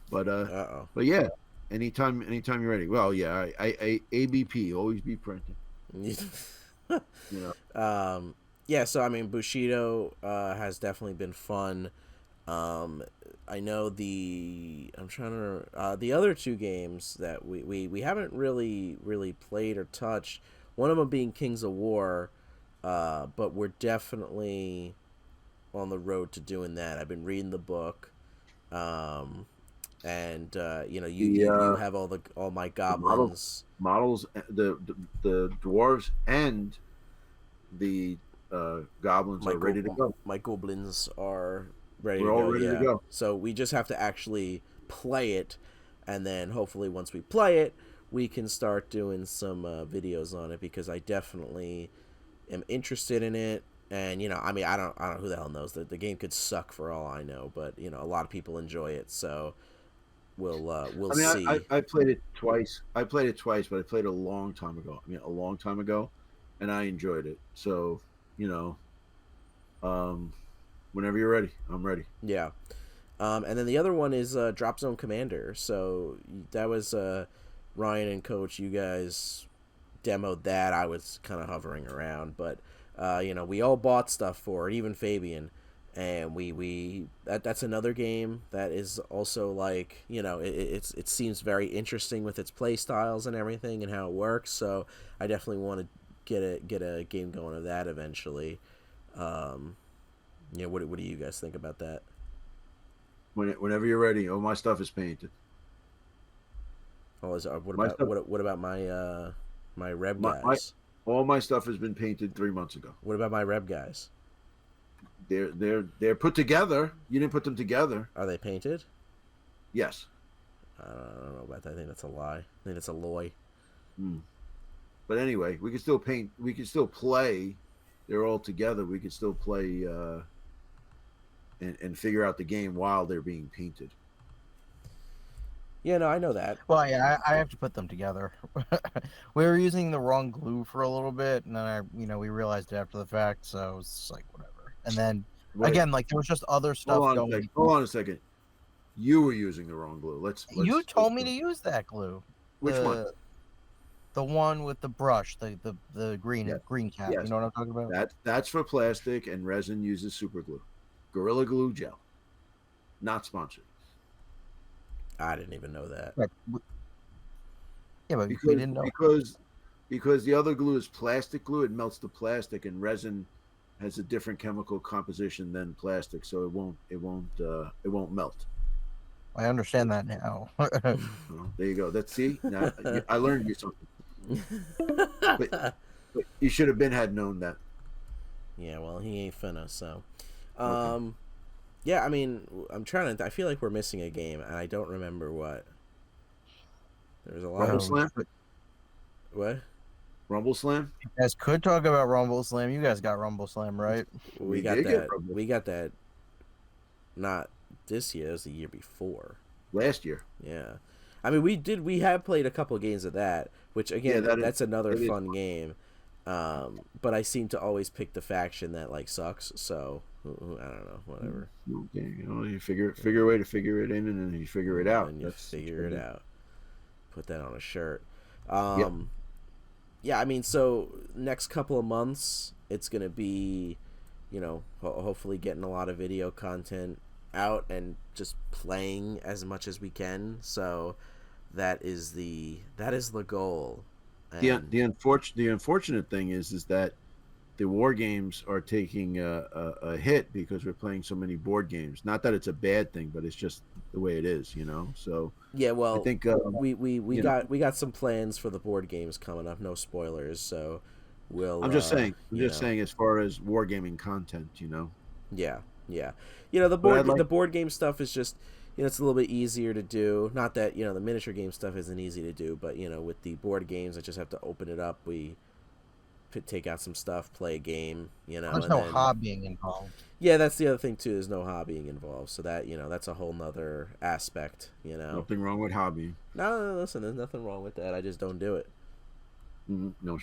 But
Uh-oh.
but yeah, Anytime you're ready. Well, yeah, ABP, always be printing. You know.
Yeah, so I mean, Bushido has definitely been fun. I know I'm trying to the other two games that we haven't really played or touched. One of them being Kings of War, but we're definitely on the road to doing that. I've been reading the book, and you know, you have all my goblins,
models, the dwarves and the goblins are ready to go.
My goblins are ready
We're
to
all
go.
ready
Yeah.
to go.
So we just have to actually play it, and then hopefully once we play it, we can start doing some videos on it, because I definitely am interested in it. And you know, I mean, I don't know who the hell knows. The game could suck for all I know, but you know, a lot of people enjoy it, so we'll see.
I played it twice. But I played it a long time ago. A long time ago, and I enjoyed it. So, you know, whenever you're ready, I'm ready.
Yeah. And then the other one is Drop Zone Commander. So that was Ryan and Coach. You guys demoed that. I was kind of hovering around, but you know, we all bought stuff for it, even Fabian. And that's another game that is also, like, you know, it seems very interesting with its play styles and everything and how it works. So I definitely want to get a game going of that eventually. Yeah, what do you guys think about that?
Whenever you're ready. Oh, my stuff is painted.
Oh, what about my my Reb guys?
All my stuff has been painted 3 months ago.
What about my Reb guys?
They're put together. You didn't put them together.
Are they painted?
Yes.
I don't know about that. I think that's a lie. I think it's a loy.
But anyway, we can still paint. We can still play. They're all together. We can still play and figure out the game while they're being painted.
Yeah, no, I know that.
Well, yeah, I have to put them together. We were using the wrong glue for a little bit, and then we realized it after the fact, so it was like whatever. And then again, like, there was just other stuff going.
Hold on a second. You were using the wrong glue.
You told me to use that glue.
Which one?
The one with the brush, the green cap.
Yes.
You know what I'm talking about?
That's for plastic, and resin uses super glue. Gorilla Glue Gel. Not sponsored.
I didn't even know that.
Yeah, but we didn't know.
Because the other glue is plastic glue. It melts the plastic, and resin has a different chemical composition than plastic, so it won't melt.
I understand that now.
Well, there you go. Now, I learned you something. But you should have had known that.
Yeah, well, he ain't finna, so.
Okay.
Yeah, I mean, I feel like we're missing a game, and I don't remember what. There's a lot
Rumble
of...
Slam?
What?
Rumble Slam?
You guys could talk about Rumble Slam. You guys got Rumble Slam, right?
We got that. We got that. Not this year. It was the year before.
Last year.
Yeah. I mean, we have played a couple of games of that, which, again, that's another fun game. But I seem to always pick the faction that, like, sucks, so I don't know, whatever.
Okay, you figure a way to figure it in, and then you figure it out.
And you figure it out. Put that on a shirt.
Yep.
Yeah, I mean, so next couple of months, it's going to be, hopefully getting a lot of video content out and just playing as much as we can. So that is the goal. And
the unfortunate thing is that the war games are taking a hit because we're playing so many board games. Not that it's a bad thing, but it's just the way it is, So
yeah, well,
I think
we got some plans for the board games coming up. No spoilers, so we'll.
I'm just saying. As far as wargaming content,
Yeah. The board game stuff is just. It's a little bit easier to do. Not that, the miniature game stuff isn't easy to do, but, with the board games, I just have to open it up. We take out some stuff, play a game,
There's no hobbying involved.
Yeah, that's the other thing, too. There's no hobbying involved. So that, that's a whole nother aspect,
Nothing wrong with hobbying.
No, listen, there's nothing wrong with that. I just don't do it.
No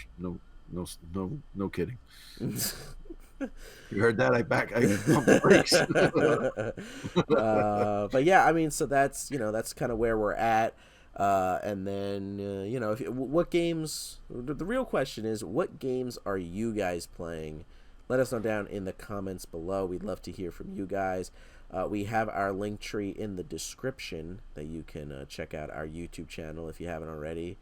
kidding. You heard that? I pump the brakes.
But yeah, I mean, so that's kind of where we're at. And then, what games... The real question is, what games are you guys playing? Let us know down in the comments below. We'd love to hear from you guys. We have our link tree in the description that you can check out our YouTube channel if you haven't already,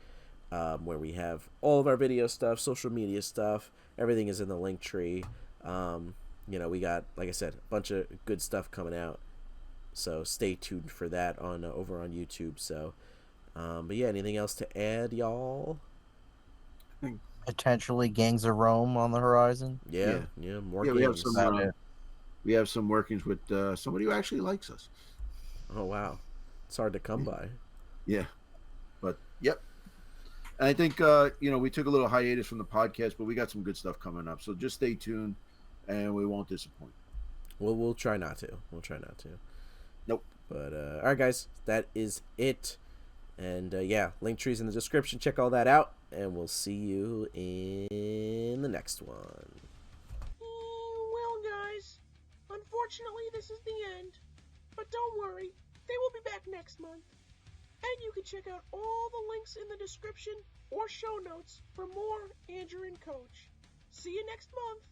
where we have all of our video stuff, social media stuff. Everything is in the link tree. We got, like I said, a bunch of good stuff coming out. So stay tuned for that over on YouTube. So, but yeah, anything else to add, y'all?
Potentially Gangs of Rome on the horizon.
Yeah, more games.
We have some workings with somebody who actually likes us.
Oh wow, it's hard to come by.
Yeah, but yep. And I think we took a little hiatus from the podcast, but we got some good stuff coming up. So just stay tuned, and we won't disappoint.
Well, we'll try not to.
Nope.
But all right, guys, that is it. And link trees in the description. Check all that out, and we'll see you in the next one.
Well, guys, unfortunately, this is the end. But don't worry, they will be back next month. And you can check out all the links in the description or show notes for more Andrew and Coach. See you next month.